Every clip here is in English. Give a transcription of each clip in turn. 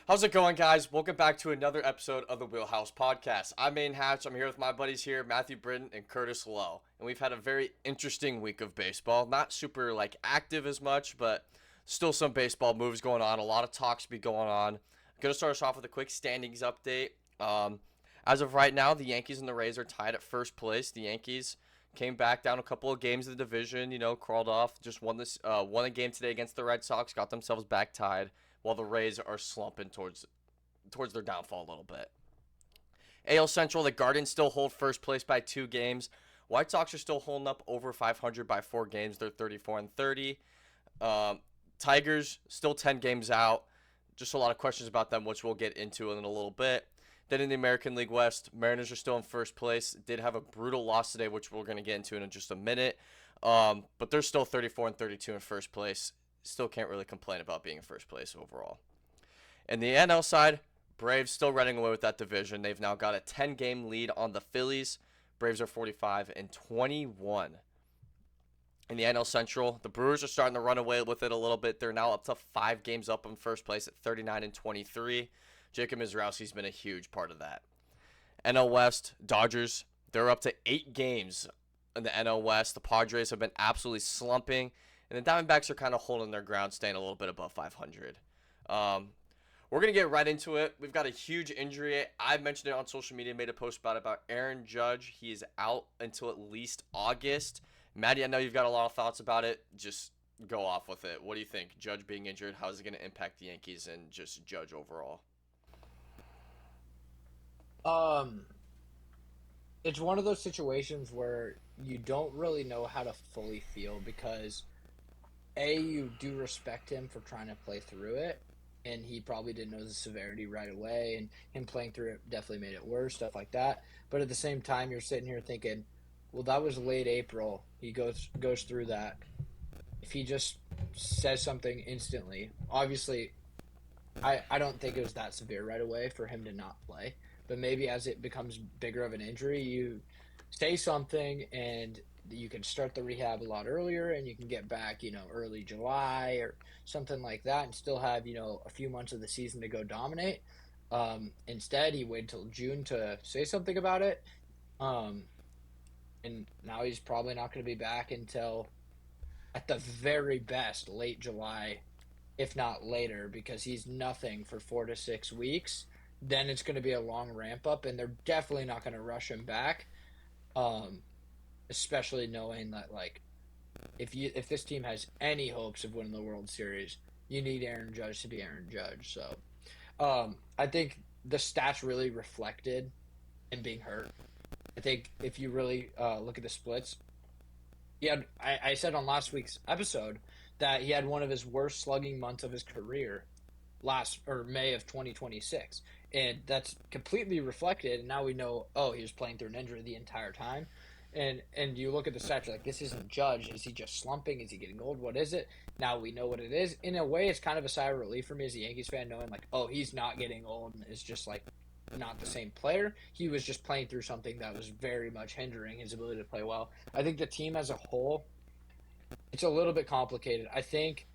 How's it going, guys? Welcome back to another episode of the Wheelhouse Podcast. I'm Aidan Hatch. I'm here with my buddies here, Matthew Britton and Kurtis Lowe. And we've had a very interesting week of baseball. Not super, active as much, but still some baseball moves going on. A lot of talks be going on. I'm going to start us off with a quick standings update. As of right now, the Yankees and the Rays are tied at first place. The Yankees came back down a couple of games in the division, crawled off, just won a game today against the Red Sox, got themselves back tied, while the Rays are slumping towards their downfall a little bit. AL Central, the Guardians still hold first place by 2 games. White Sox are still holding up over 500 by 4 games. They're 34 and 30. Tigers still 10 games out. Just a lot of questions about them, which we'll get into in a little bit. Then in the American League West, Mariners are still in first place. Did have a brutal loss today, which we're going to get into in just a minute. But they're still 34 and 32 in first place. Still can't really complain about being in first place overall. And the NL side, Braves still running away with that division. They've now got a 10-game lead on the Phillies. Braves are 45 and 21. In the NL Central, the Brewers are starting to run away with it a little bit. They're now up to 5 games up in first place at 39 and 23. Jacob Mizrowski's been a huge part of that. NL West, Dodgers, they're up to 8 games in the NL West. The Padres have been absolutely slumping. And the Diamondbacks are kind of holding their ground, staying a little bit above 500. We're going to get right into it. We've got a huge injury. I mentioned it on social media, made a post about Aaron Judge. He is out until at least August. Maddie, I know you've got a lot of thoughts about it. Just go off with it. What do you think? Judge being injured, how is it going to impact the Yankees and just Judge overall? Um, it's one of those situations where you don't really know how to fully feel because you do respect him for trying to play through it, and he probably didn't know the severity right away, and him playing through it definitely made it worse, stuff like that. But at the same time, you're sitting here thinking, well, that was late April. He goes through that. If he just says something instantly, obviously, I don't think it was that severe right away for him to not play. But maybe as it becomes bigger of an injury, you say something and you can start the rehab a lot earlier and you can get back, early July or something like that and still have, a few months of the season to go dominate. Instead, he waited till June to say something about it. Um, and now he's probably not going to be back until, at the very best, late July, if not later, because he's nothing for 4 to 6 weeks. Then it's going to be a long ramp up, and they're definitely not going to rush him back. Um, Especially knowing that if this team has any hopes of winning the World Series, you need Aaron Judge to be Aaron Judge. So I think the stats really reflected him being hurt. I think if you really look at the splits, I said on last week's episode that he had one of his worst slugging months of his career last or May of 2026, and that's completely reflected. And now we know, oh, he was playing through an injury the entire time. And you look at the stats, you're like, this isn't Judge. Is he just slumping? Is he getting old? What is it? Now we know what it is. In a way, it's kind of a sigh of relief for me as a Yankees fan, knowing oh, he's not getting old and is just not the same player. He was just playing through something that was very much hindering his ability to play well. I think the team as a whole, it's a little bit complicated. I think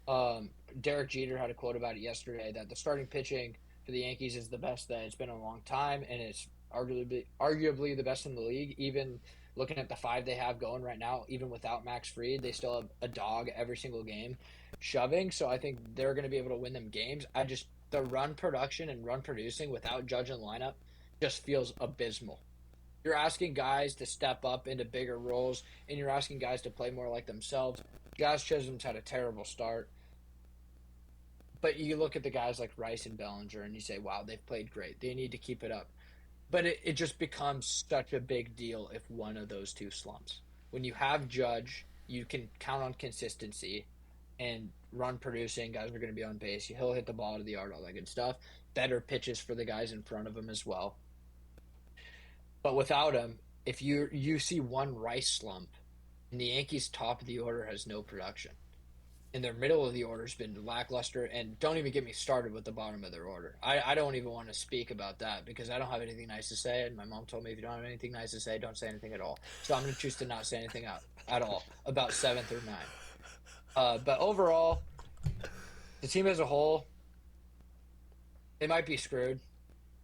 Derek Jeter had a quote about it yesterday that the starting pitching for the Yankees is the best that it's been in a long time, and it's arguably the best in the league. Even looking at the 5 they have going right now, even without Max Fried, they still have a dog every single game shoving. So I think they're going to be able to win them games. The run production and run producing without Judge in the lineup just feels abysmal. You're asking guys to step up into bigger roles, and you're asking guys to play more like themselves. Josh Chisholm's had a terrible start. But you look at the guys like Rice and Bellinger, and you say, wow, they've played great. They need to keep it up. But it just becomes such a big deal if one of those two slumps. When you have Judge, you can count on consistency and run producing. Guys are going to be on base. He'll hit the ball to the yard, all that good stuff. Better pitches for the guys in front of him as well. But without him, if you see one Rice slump, and the Yankees' top of the order has no production, and their middle of the order has been lackluster, and don't even get me started with the bottom of their order. I don't even want to speak about that because I don't have anything nice to say, and my mom told me if you don't have anything nice to say, don't say anything at all. So I'm going to choose to not say anything at all about 7 through 9. But overall, the team as a whole, They might be screwed,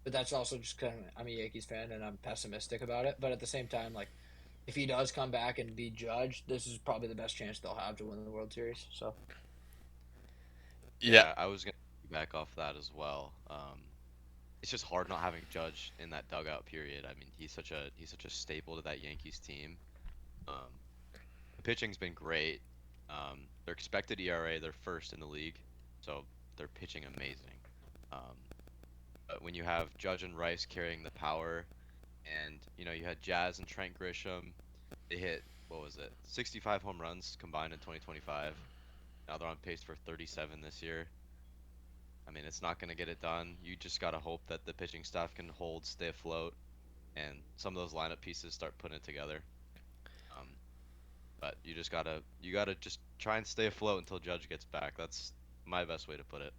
but that's also just kind of I'm a Yankees fan and I'm pessimistic about it. But at the same time, like if he does come back and be judged, this is probably the best chance they'll have to win the World Series. So Yeah, Yeah, I was gonna back off that as well. It's just hard not having Judge in that dugout period. I mean, he's such a staple to that Yankees team. Um, the pitching's been great. Their expected ERA, they're first in the league, so they're pitching amazing. Um, but when you have Judge and Rice carrying the power, and you had Jazz and Trent Grisham, they hit what was it, 65 home runs combined in 2025. Now they're on pace for 37 this year. I mean, it's not going to get it done. You just got to hope that the pitching staff can hold, stay afloat, and some of those lineup pieces start putting it together. Um, but you gotta just try and stay afloat until Judge gets back. That's my best way to put it.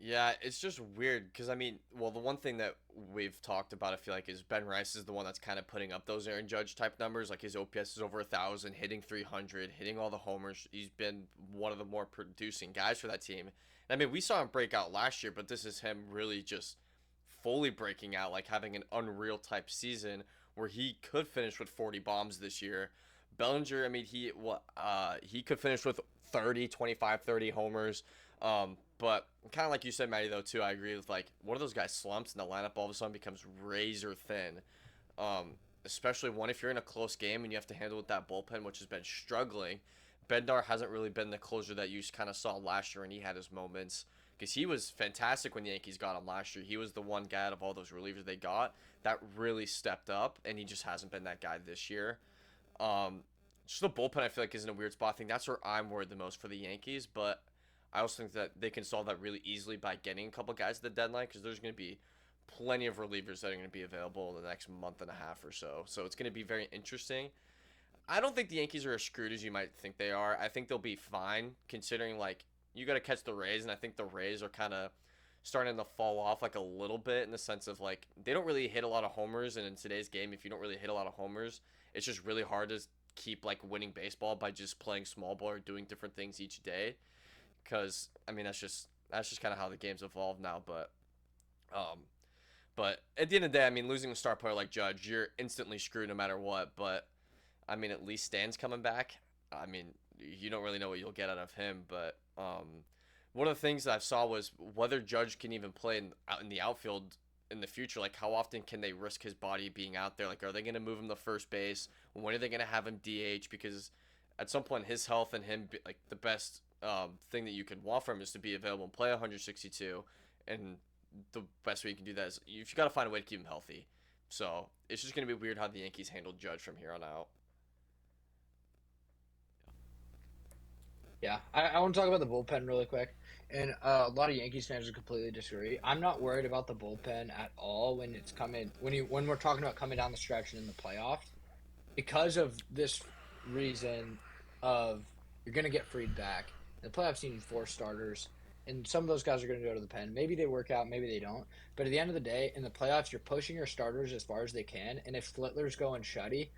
yeah, it's just weird because I mean, well, the one thing that we've talked about, I feel like, is Ben Rice is the one that's kind of putting up those Aaron Judge type numbers. Like his OPS is over 1,000, hitting 300, hitting all the homers. He's been one of the more producing guys for that team. And I mean, we saw him break out last year, but this is him really just fully breaking out, like having an unreal type season where he could finish with 40 bombs this year. Bellinger, I mean, he could finish with 30, 25, 30 homers. But kind of like you said, Matty, though, too, I agree with like one of those guys slumps and the lineup all of a sudden becomes razor thin. Especially one if you're in a close game and you have to handle with that bullpen, which has been struggling. Bednar hasn't really been the closer that you kind of saw last year, and he had his moments because he was fantastic when the Yankees got him last year. He was the one guy out of all those relievers they got that really stepped up, and he just hasn't been that guy this year. Um, just the bullpen, I feel like, is in a weird spot. I think that's where I'm worried the most for the Yankees, but I also think that they can solve that really easily by getting a couple guys at the deadline because there's going to be plenty of relievers that are going to be available in the next month and a half or so. So it's going to be very interesting. I don't think the Yankees are as screwed as you might think they are. I think they'll be fine considering like you got to catch the Rays, and I think the Rays are kind of starting to fall off like a little bit in the sense of like they don't really hit a lot of homers, and in today's game, if you don't really hit a lot of homers, it's just really hard to keep like winning baseball by just playing small ball or doing different things each day. Because I mean that's just kind of how the game's evolved now. Um, but at the end of the day, I mean losing a star player like Judge, you're instantly screwed no matter what. But I mean, at least Stan's coming back. I mean, you don't really know what you'll get out of him, but one of the things that I saw was whether Judge can even play in the outfield in the future. Like, how often can they risk his body being out there? Like, are they going to move him to first base? When are they going to have him DH? Because at some point, his health and him, like, the best thing that you can want from him is to be available and play 162. And the best way you can do that is you've got to find a way to keep him healthy. So it's just going to be weird how the Yankees handle Judge from here on out. yeah, I want to talk about the bullpen really quick. And a lot of Yankees fans would completely disagree. I'm not worried about the bullpen at all when it's coming when we're talking about coming down the stretch and in the playoffs because of this reason of you're going to get freed back. In the playoffs, you need four starters, and some of those guys are going to go to the pen. Maybe they work out, maybe they don't. But at the end of the day, in the playoffs, you're pushing your starters as far as they can, and if Flittler's going shutty,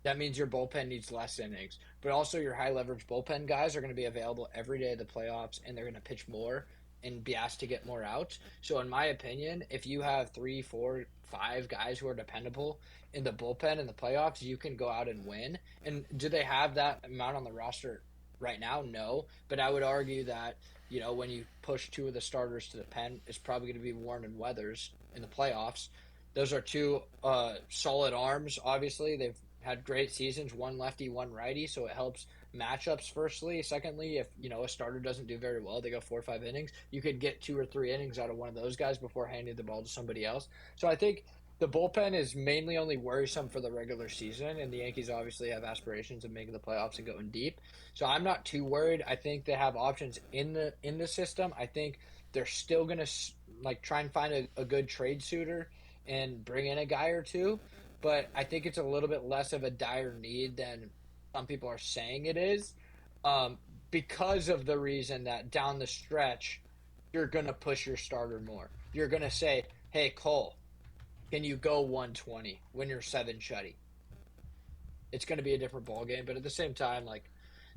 that means your bullpen needs less innings. But also, your high leverage bullpen guys are going to be available every day of the playoffs, and they're going to pitch more and be asked to get more outs. So, in my opinion, if you have three, four, five guys who are dependable in the bullpen in the playoffs, you can go out and win. And do they have that amount on the roster right now? No. But I would argue that, when you push two of the starters to the pen, it's probably going to be Warren and Weathers in the playoffs. Those are two solid arms, obviously. They've had great seasons, one lefty, one righty, so it helps matchups firstly. Secondly, if a starter doesn't do very well, they go 4 or 5 innings, you could get 2 or 3 innings out of one of those guys before handing the ball to somebody else. So I think the bullpen is mainly only worrisome for the regular season, and the Yankees obviously have aspirations of making the playoffs and going deep. So I'm not too worried. I think they have options in the system. I think they're still gonna like try and find a good trade suitor and bring in a guy or two, but I think it's a little bit less of a dire need than some people are saying it is, um, because of the reason that down the stretch, you're going to push your starter more. You're going to say, hey, Cole, can you go 120 when you're seven shutty? It's going to be a different ball game, but at the same time, like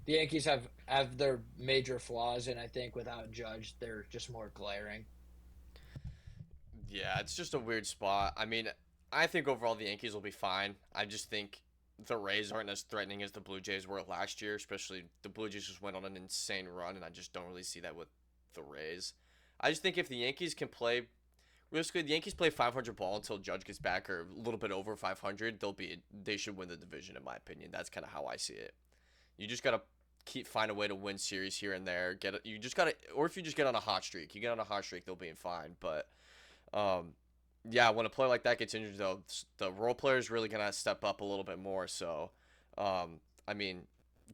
the Yankees have their major flaws, and I think without Judge, they're just more glaring. Yeah, it's just a weird spot. I mean, I think overall the Yankees will be fine. I just think the Rays aren't as threatening as the Blue Jays were last year, especially the Blue Jays just went on an insane run, and I just don't really see that with the Rays. I just think if the Yankees can play, realistically, the Yankees play 500 ball until Judge gets back, or a little bit over 500, they should win the division in my opinion. That's kind of how I see it. You just gotta find a way to win series here and there. You just gotta, or if you just get on a hot streak, they'll be fine. But um, yeah, when a player like that gets injured, though, the role player is really gonna step up a little bit more. So, I mean,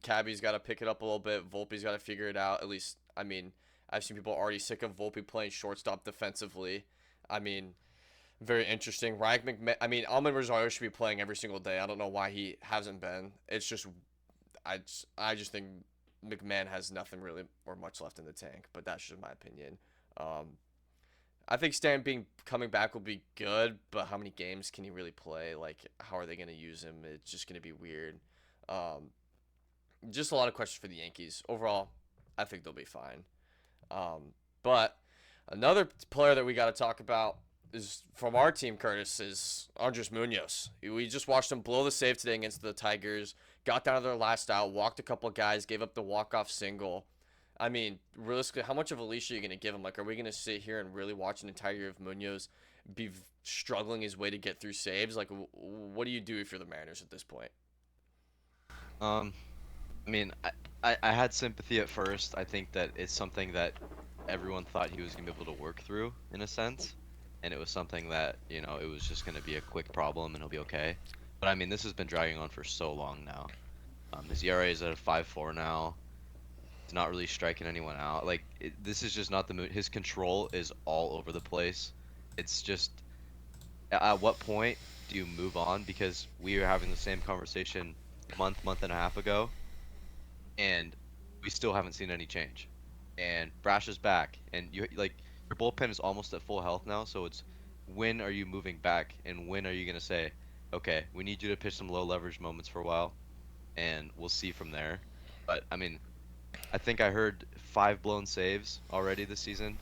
Cabby's got to pick it up a little bit. Volpe's got to figure it out. At least, I mean, I've seen people already sick of Volpe playing shortstop defensively. I mean, very interesting. Ryan McMahon. I mean, Almond Rosario should be playing every single day. I don't know why he hasn't been. It's just, I just think McMahon has nothing really or much left in the tank. But that's just my opinion. I think Stan coming back will be good, but how many games can he really play? Like, how are they going to use him? It's just going to be weird. Just a lot of questions for the Yankees. Overall, I think they'll be fine. But another player that we got to talk about is from our team, Curtis, is Andres Munoz. We just watched him blow the save today against the Tigers, got down to their last out, walked a couple guys, gave up the walk-off single. I mean, realistically, how much of a leash are you going to give him? Like, are we going to sit here and really watch an entire year of Munoz be struggling his way to get through saves? Like, what do you do if you're the Mariners at this point? I mean, I had sympathy at first. I think that it's something that everyone thought he was going to be able to work through, in a sense. And it was something that, it was just going to be a quick problem and he'll be okay. But, I mean, this has been dragging on for so long now. His ERA is at a 5.4 now. He's not really striking anyone out. Like, this is just not the mood. His control is all over the place. It's just, at what point do you move on? Because we were having the same conversation month and a half ago, and we still haven't seen any change. And Brash is back, and your bullpen is almost at full health now. So it's, when are you moving back, and when are you gonna say, okay, we need you to pitch some low leverage moments for a while, and we'll see from there. But I mean, I think I heard 5 blown saves already this season.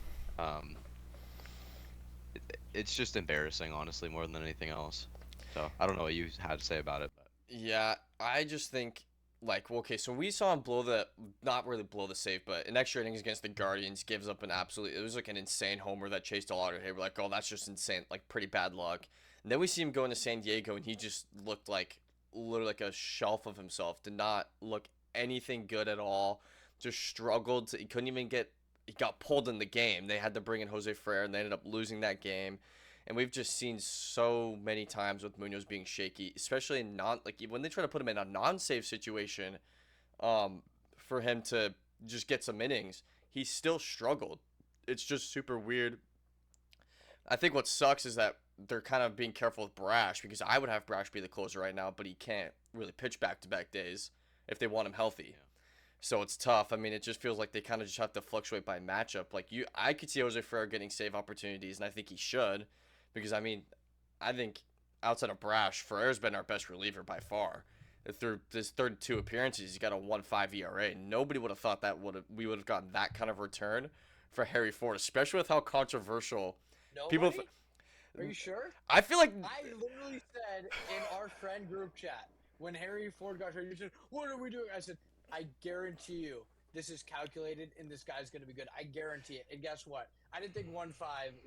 It's just embarrassing, honestly, more than anything else. So I don't know what you had to say about it. But. Yeah, I just think, like, okay, so we saw him not really blow the save, but in extra innings against the Guardians, gives up it was like an insane homer that chased a lot of. Hey, we're like, oh, that's just insane, like pretty bad luck. And then we see him go into San Diego, and he just looked like literally like a shelf of himself. Did not look anything good at all. Just struggled. He couldn't even he got pulled in the game. They had to bring in Jose Ferrer, and they ended up losing that game. And we've just seen so many times with Munoz being shaky, especially when they try to put him in a non-save situation, for him to just get some innings, he still struggled. It's just super weird. I think what sucks is that they're kind of being careful with Brash, because I would have Brash be the closer right now, but he can't really pitch back-to-back days if they want him healthy. Yeah. So it's tough. I mean, it just feels like they kind of just have to fluctuate by matchup. Like, I could see Jose Ferrer getting save opportunities, and I think he should, because I mean, I think outside of Brash, Ferrer's been our best reliever by far. Through his 32 appearances, he's got a 1.5 ERA. Nobody would have thought we would have gotten that kind of return for Harry Ford, especially with how controversial people. Are you sure? I feel like I literally said in our friend group chat when Harry Ford got hurt, you said, "What are we doing?" I said, "I guarantee you, this is calculated, and this guy's going to be good. I guarantee it." And guess what? I didn't think 1.5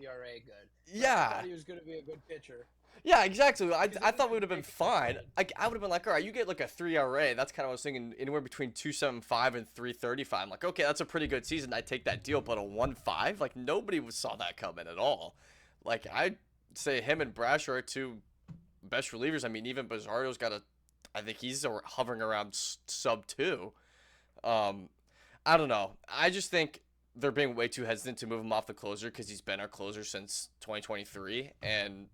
ERA good. Yeah. I thought he was going to be a good pitcher. Yeah, exactly. I thought we would have been fine. I would have been like, all right, you get like a 3 ERA. That's kind of what I was thinking, anywhere between 2.75 and 3.35. I'm like, okay, that's a pretty good season. I take that deal. But a 1.5, like nobody saw that coming at all. Like, I'd say him and Brash are our 2 best relievers. I mean, even Bizarro's I think he's hovering around sub 2. I don't know. I just think they're being way too hesitant to move him off the closer, because he's been our closer since 2023, and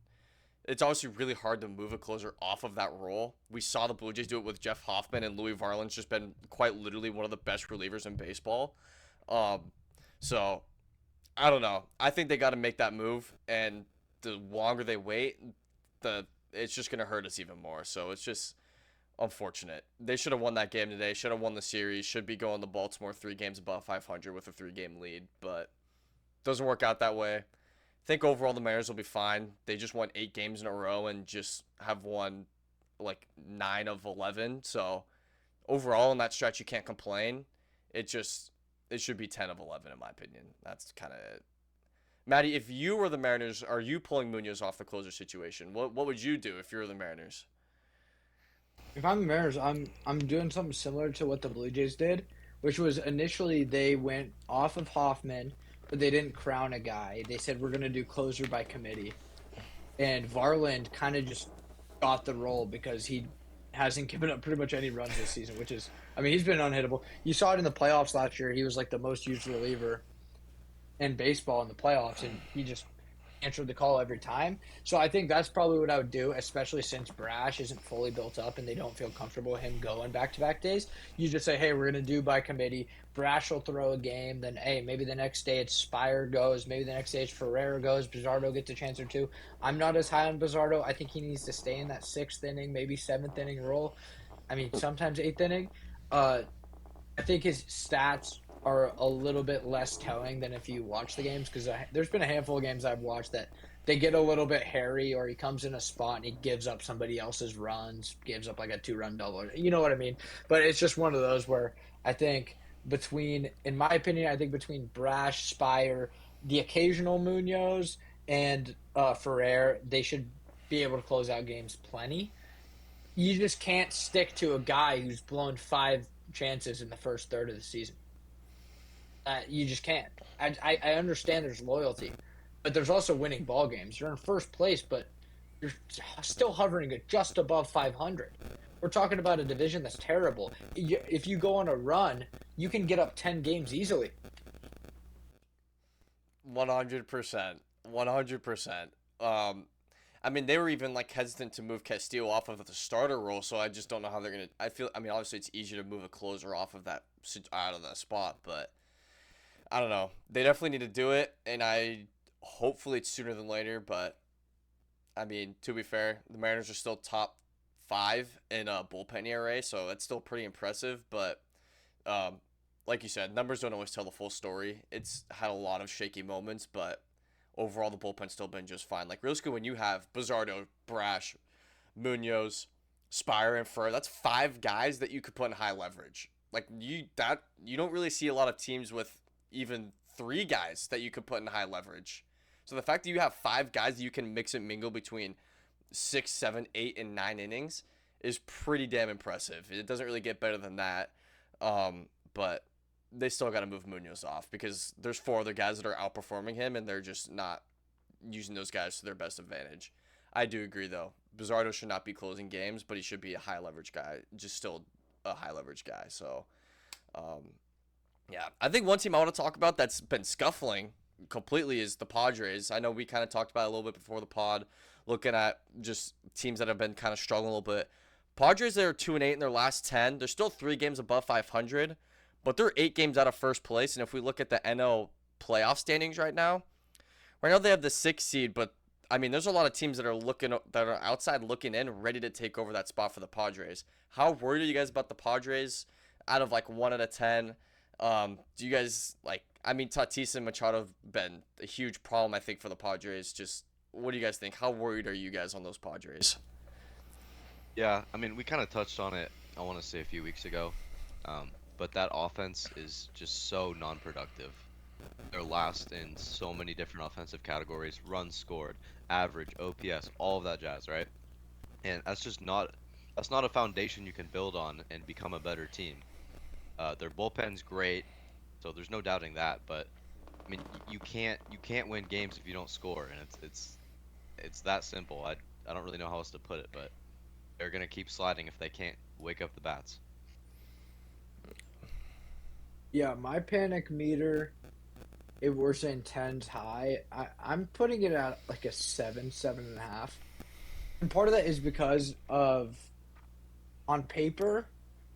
it's obviously really hard to move a closer off of that role. We saw the Blue Jays do it with Jeff Hoffman, and Louis Varland's just been quite literally one of the best relievers in baseball. So I don't know. I think they got to make that move, and the longer they wait, it's just going to hurt us even more. So it's just unfortunate. They should have won that game today, should have won the series, should be going to Baltimore 3 games above 500 with a 3-game lead, but doesn't work out that way. think overall the Mariners will be fine. They just won 8 games in a row and just have won like 9 of 11. So overall in that stretch, you can't complain. It should be 10 of 11 in my opinion. That's kind of it. Maddie, if you were the Mariners, are you pulling Munoz off the closer situation? What would you do if you were the Mariners? If I'm the Mariners, I'm doing something similar to what the Blue Jays did, which was initially they went off of Hoffman, but they didn't crown a guy. They said we're gonna do closer by committee, and Varland kind of just got the role because he hasn't given up pretty much any runs this season, which is, I mean, he's been unhittable. You saw it in the playoffs last year. He was like the most used reliever in baseball in the playoffs, and he just answered the call every time. So I think that's probably what I would do, especially since Brash isn't fully built up and they don't feel comfortable with him going back-to-back days. You just say, hey, we're going to do by committee. Brash will throw a game. Then, hey, maybe the next day it's Spire goes. Maybe the next day it's Ferreira goes. Bizardo gets a chance or two. I'm not as high on Bizardo. I think he needs to stay in that 6th inning, maybe 7th inning role. I mean, sometimes 8th inning. I think his stats are a little bit less telling than if you watch the games, because there's been a handful of games I've watched that they get a little bit hairy, or he comes in a spot and he gives up somebody else's runs, gives up like a 2-run double. You know what I mean? But it's just one of those where I think in my opinion, I think between Brash, Spire, the occasional Munoz, and Ferrer, they should be able to close out games plenty. You just can't stick to a guy who's blown 5 chances in the first third of the season. You just can't. I understand there's loyalty, but there's also winning ball games. You're in first place, but you're still hovering at just above 500. We're talking about a division that's terrible. If you go on a run, you can get up 10 games easily. 100%. 100%. I mean, they were even like hesitant to move Castillo off of the starter role, so I just don't know how they're gonna. I mean, obviously it's easier to move a closer off of that out of that spot, but I don't know. They definitely need to do it, and hopefully it's sooner than later. But I mean, to be fair, the Mariners are still top 5 in bullpen ERA, so that's still pretty impressive. But like you said, numbers don't always tell the full story. It's had a lot of shaky moments, but overall the bullpen's still been just fine. Like realistically, when you have Bizardo, Brash, Munoz, Spire, and Furr, that's 5 guys that you could put in high leverage. Like you don't really see a lot of teams with even 3 guys that you could put in high leverage. So the fact that you have 5 guys that you can mix and mingle between 6, 7, 8, and 9 innings is pretty damn impressive. It doesn't really get better than that. But they still got to move Munoz off because there's 4 other guys that are outperforming him, and they're just not using those guys to their best advantage. I do agree, though. Bizardo should not be closing games, but he should be a high leverage guy, just still a high leverage guy. So, yeah, I think one team I want to talk about that's been scuffling completely is the Padres. I know we kind of talked about it a little bit before the pod, looking at just teams that have been kind of struggling a little bit. Padres, they're 2-8 in their last 10. They're still 3 games above 500, but they're 8 games out of first place. And if we look at the NL playoff standings right now they have the 6th seed, but I mean, there's a lot of teams that are outside looking in, ready to take over that spot for the Padres. How worried are you guys about the Padres out of like 1 out of 10? Do you guys like? I mean, Tatis and Machado have been a huge problem, I think, for the Padres. Just what do you guys think? How worried are you guys on those Padres? Yeah, I mean, we kind of touched on it, I want to say a few weeks ago. But that offense is just so non-productive. They're last in so many different offensive categories: runs scored, average, OPS, all of that jazz, right? And that's not a foundation you can build on and become a better team. Their bullpen's great, so there's no doubting that. But I mean, you can't win games if you don't score, and it's that simple. I don't really know how else to put it, but they're gonna keep sliding if they can't wake up the bats. Yeah, my panic meter, if we're saying 10's high, I'm putting it at like a 7, 7.5. And part of that is because of, on paper,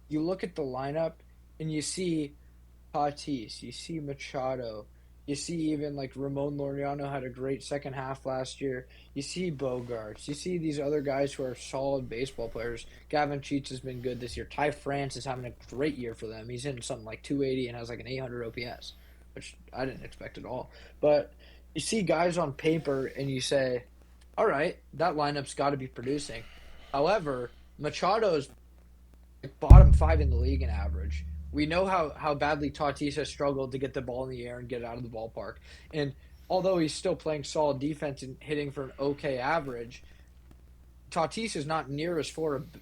you look at the lineup and you see Tatis, you see Machado, you see even like Ramon Laureano had a great second half last year. You see Bogarts, you see these other guys who are solid baseball players. Gavin Cheats has been good this year. Ty France is having a great year for them. He's hitting something like 280 and has like an 800 OPS, which I didn't expect at all. But you see guys on paper and you say, all right, that lineup's got to be producing. However, Machado's bottom five in the league in average. We know how badly Tatis has struggled to get the ball in the air and get it out of the ballpark. And although he's still playing solid defense and hitting for an okay average, Tatis is not near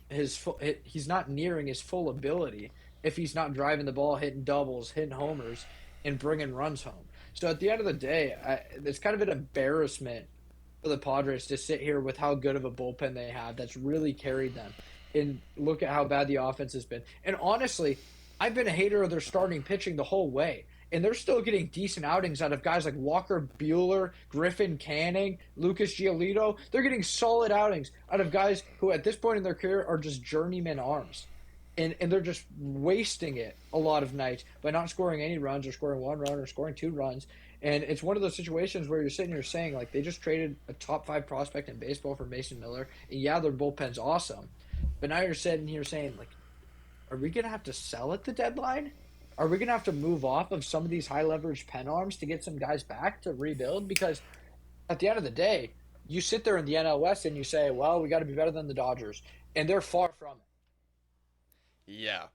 he's not nearing his full ability if he's not driving the ball, hitting doubles, hitting homers, and bringing runs home. So at the end of the day, it's kind of an embarrassment for the Padres to sit here with how good of a bullpen they have that's really carried them. And look at how bad the offense has been. And honestly, I've been a hater of their starting pitching the whole way. And they're still getting decent outings out of guys like Walker Buehler, Griffin Canning, Lucas Giolito. They're getting solid outings out of guys who at this point in their career are just journeyman arms. And they're just wasting it a lot of nights by not scoring any runs or scoring one run or scoring two runs. And it's one of those situations where you're sitting here saying, like, they just traded a top five prospect in baseball for Mason Miller. And yeah, their bullpen's awesome. But now you're sitting here saying, like, are we going to have to sell at the deadline? Are we going to have to move off of some of these high leverage pen arms to get some guys back to rebuild? Because at the end of the day, you sit there in the NL West and you say, well, we got to be better than the Dodgers. And they're far from it. Yeah.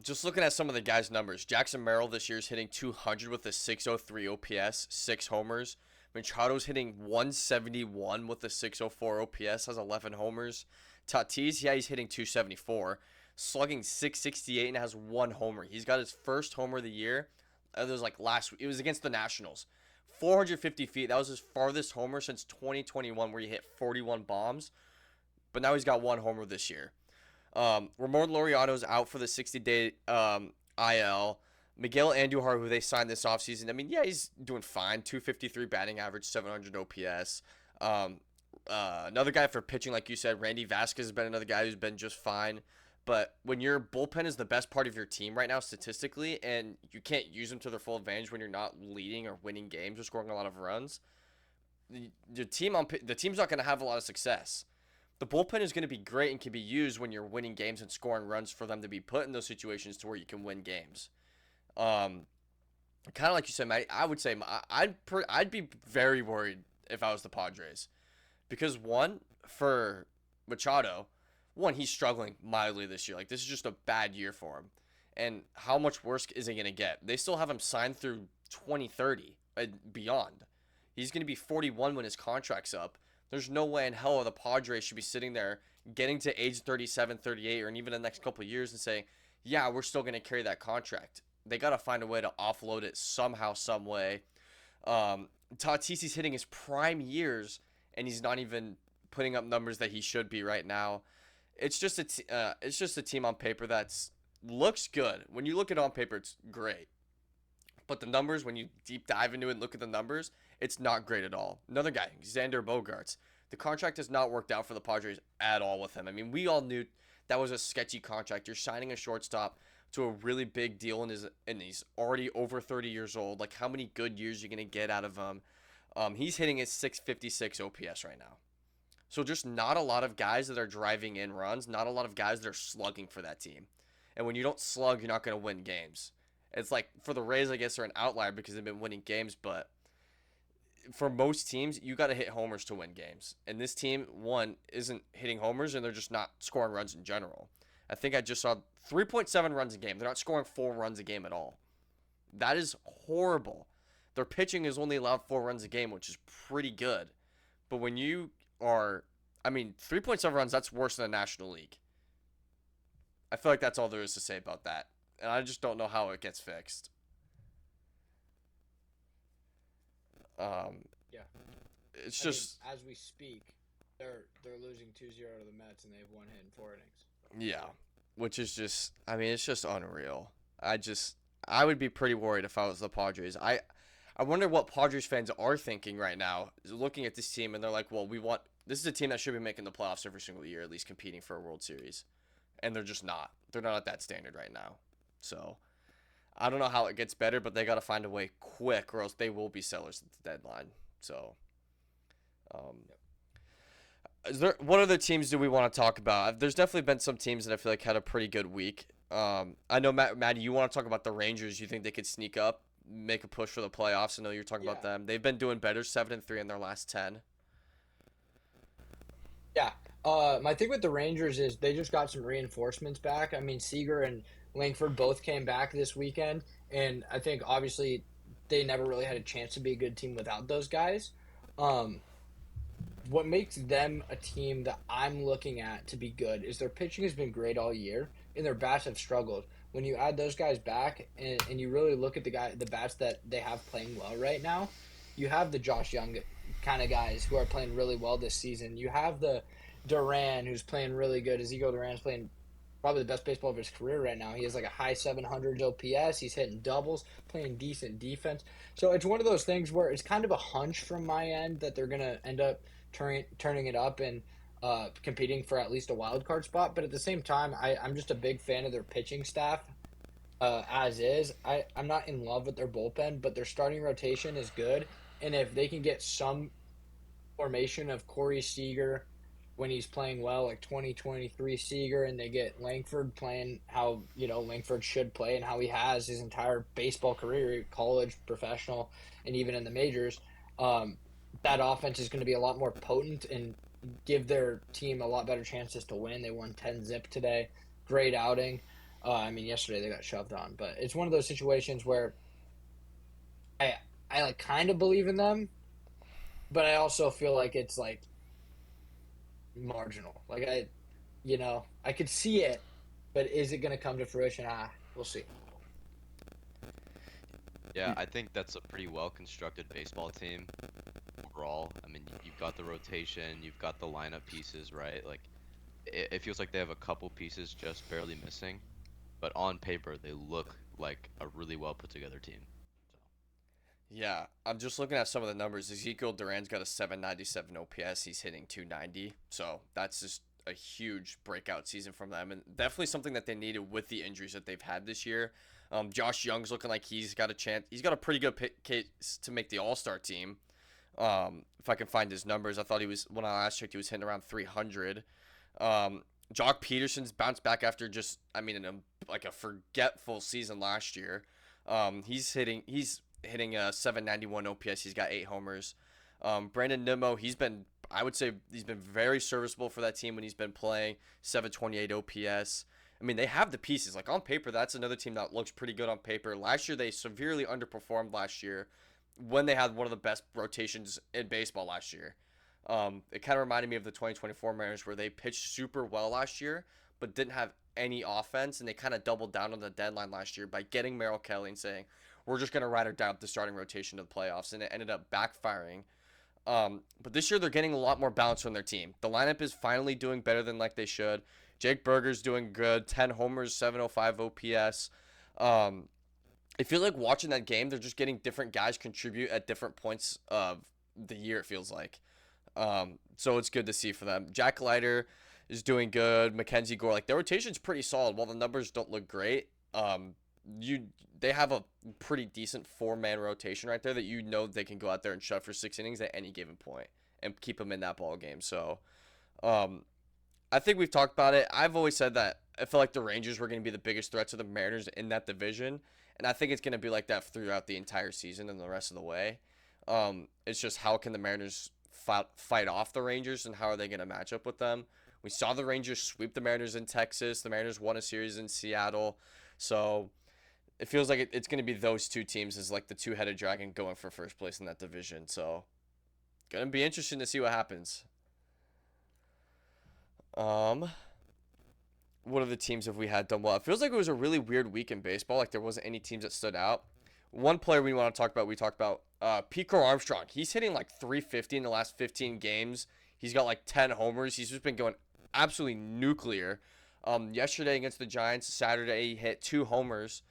Just looking at some of the guys' numbers. Jackson Merrill this year is hitting 200 with a 603 OPS, 6 homers. Machado's hitting 171 with a 604 OPS, has 11 homers. Tatis, yeah, he's hitting 274, slugging 668 and has 1 homer. He's got his first homer of the year. It was like last week. It was against the Nationals. 450 feet. That was his farthest homer since 2021 where he hit 41 bombs. But now he's got 1 homer this year. Ramon Laureano's out for the 60-day IL. Miguel Andujar, who they signed this offseason, I mean, yeah, he's doing fine. 253 batting average, 700 OPS. Another guy for pitching, like you said, Randy Vasquez has been another guy who's been just fine. But when your bullpen is the best part of your team right now statistically, and you can't use them to their full advantage when you're not leading or winning games or scoring a lot of runs, the team's not going to have a lot of success. The bullpen is going to be great and can be used when you're winning games and scoring runs for them to be put in those situations to where you can win games. Kind of like you said, Matt, I would say I'd be very worried if I was the Padres. Because for Machado, he's struggling mildly this year. Like, this is just a bad year for him. And how much worse is he going to get? They still have him signed through 2030 and beyond. He's going to be 41 when his contract's up. There's no way in hell the Padres should be sitting there getting to age 37, 38, or even the next couple of years and saying, yeah, we're still going to carry that contract. They got to find a way to offload it somehow, some way. Tatis is hitting his prime years, and he's not even putting up numbers that he should be right now. It's just a team on paper that's looks good. When you look at it on paper, it's great. But the numbers, when you deep dive into it and look at the numbers, it's not great at all. Another guy, Xander Bogaerts. The contract has not worked out for the Padres at all with him. I mean, we all knew that was a sketchy contract. You're signing a shortstop to a really big deal, and he's already over 30 years old. Like, how many good years are you going to get out of him? He's hitting his 656 OPS right now. So just not a lot of guys that are driving in runs, not a lot of guys that are slugging for that team. And when you don't slug, you're not going to win games. It's like, for the Rays, I guess they're an outlier because they've been winning games, but for most teams, you got to hit homers to win games. And this team, isn't hitting homers, and they're just not scoring runs in general. I think I just saw 3.7 runs a game. They're not scoring 4 runs a game at all. That is horrible. Their pitching is only allowed 4 runs a game, which is pretty good. But when you are, 3.7 runs, that's worse than the National League. I feel like that's all there is to say about that. And I just don't know how it gets fixed. Yeah. It's just, as we speak, they're losing 2-0 to the Mets, and they have 1 hit in 4 innings. yeah, which is just, it's just unreal. I would be pretty worried if I was the Padres. I wonder what Padres fans are thinking right now, looking at this team, and they're like, well, this is a team that should be making the playoffs every single year, at least competing for a World Series. And they're just not. They're not at that standard right now. So, I don't know how it gets better, but they got to find a way quick, or else they will be sellers at the deadline. So, what other teams do we want to talk about? There's definitely been some teams that I feel like had a pretty good week. I know, Maddie, you want to talk about the Rangers. You think they could sneak up make a push for the playoffs. I know you're talking about Yeah. them. They've been doing better, 7-3 in their last 10. Yeah. My thing with the Rangers is they just got some reinforcements back. I mean, Seager and Langford both came back this weekend, and I think obviously they never really had a chance to be a good team without those guys. Um, what makes them a team that I'm looking at to be good is their pitching has been great all year, and their bats have struggled. When you add those guys back, and you really look at the bats that they have playing well right now, you have the Josh Young kind of guys who are playing really well this season. You have the Duran who's playing really good. Ezekiel Duran's playing probably the best baseball of his career right now. He has like a high 700s OPS. He's hitting doubles, playing decent defense. So it's one of those things where it's kind of a hunch from my end that they're gonna end up turning it up and competing for at least a wild card spot. But at the same time, I'm just a big fan of their pitching staff as is. I'm not in love with their bullpen, but their starting rotation is good. And if they can get some formation of Corey Seager when he's playing well, like 2023 Seager, and they get Langford playing how Langford should play and how he has his entire baseball career, college, professional, and even in the majors. That offense is going to be a lot more potent and give their team a lot better chances to win. They won 10-zip today. Great outing. I mean, yesterday they got shoved on, but it's one of those situations where I I like kind of believe in them, but I also feel like it's like marginal. Like I could see it, but is it going to come to fruition? We'll see. Yeah, I think that's a pretty well constructed baseball team overall. I mean, you've got the rotation, you've got the lineup pieces, right? Like, it feels like they have a couple pieces just barely missing, but on paper, they look like a really well put together team. Yeah, I'm just looking at some of the numbers. Ezekiel Duran's got a 797 OPS. He's hitting 290. So that's just a huge breakout season from them, and definitely something that they needed with the injuries that they've had this year. Josh Young's looking like he's got a chance. He's got a pretty good case to make the All-Star team. If I can find his numbers, I thought he was, when I last checked, he was hitting around 300. Jock Peterson's bounced back after just, I mean, like a forgetful season last year. He's hitting a 791 OPS. He's got 8 homers. Brandon Nimmo, I would say he's been very serviceable for that team when he's been playing. 728 OPS. I mean, they have the pieces. Like, on paper, that's another team that looks pretty good on paper. Last year, they severely underperformed last year when they had one of the best rotations in baseball last year. It kind of reminded me of the 2024 Mariners where they pitched super well last year, but didn't have any offense, and they kind of doubled down on the deadline last year by getting Merrill Kelly and saying, we're just going to ride or die with the starting rotation to the playoffs, and it ended up backfiring. But this year, they're getting a lot more balance from their team. The lineup is finally doing better than like they should. Jake Berger's doing good, 10 homers, 705 OPS. I feel like watching that game, they're just getting different guys contribute at different points of the year, it feels like. So it's good to see for them. Jack Leiter is doing good. Mackenzie Gore, like their rotation's pretty solid. While the numbers don't look great, they have a pretty decent 4-man rotation right there that they can go out there and shut for 6 innings at any given point and keep them in that ball game. So, I think we've talked about it. I've always said that I feel like the Rangers were going to be the biggest threat to the Mariners in that division, and I think it's going to be like that throughout the entire season and the rest of the way. It's just how can the Mariners fight off the Rangers, and how are they going to match up with them? We saw the Rangers sweep the Mariners in Texas. The Mariners won a series in Seattle. So it feels like it's going to be those two teams as like the two-headed dragon going for first place in that division. So going to be interesting to see what happens. What other teams have we had done well? It feels like it was a really weird week in baseball. Like there wasn't any teams that stood out. One player we want to talk about, Pico Armstrong. He's hitting like 350 in the last 15 games. He's got like 10 homers. He's just been going absolutely nuclear. Yesterday against the Giants, Saturday, he hit 2 homers,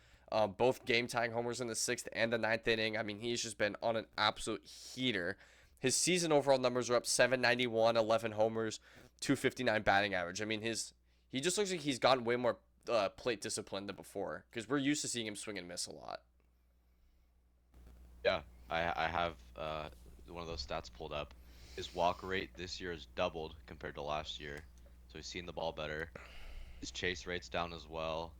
both game-tying homers in the 6th and the 9th inning. I mean, he's just been on an absolute heater. His season overall numbers are up 791, 11 homers, 259 batting average. I mean, he just looks like he's gotten way more plate discipline than before, because we're used to seeing him swing and miss a lot. Yeah, I have one of those stats pulled up. His walk rate this year has doubled compared to last year, so he's seen the ball better. His chase rate's down as well.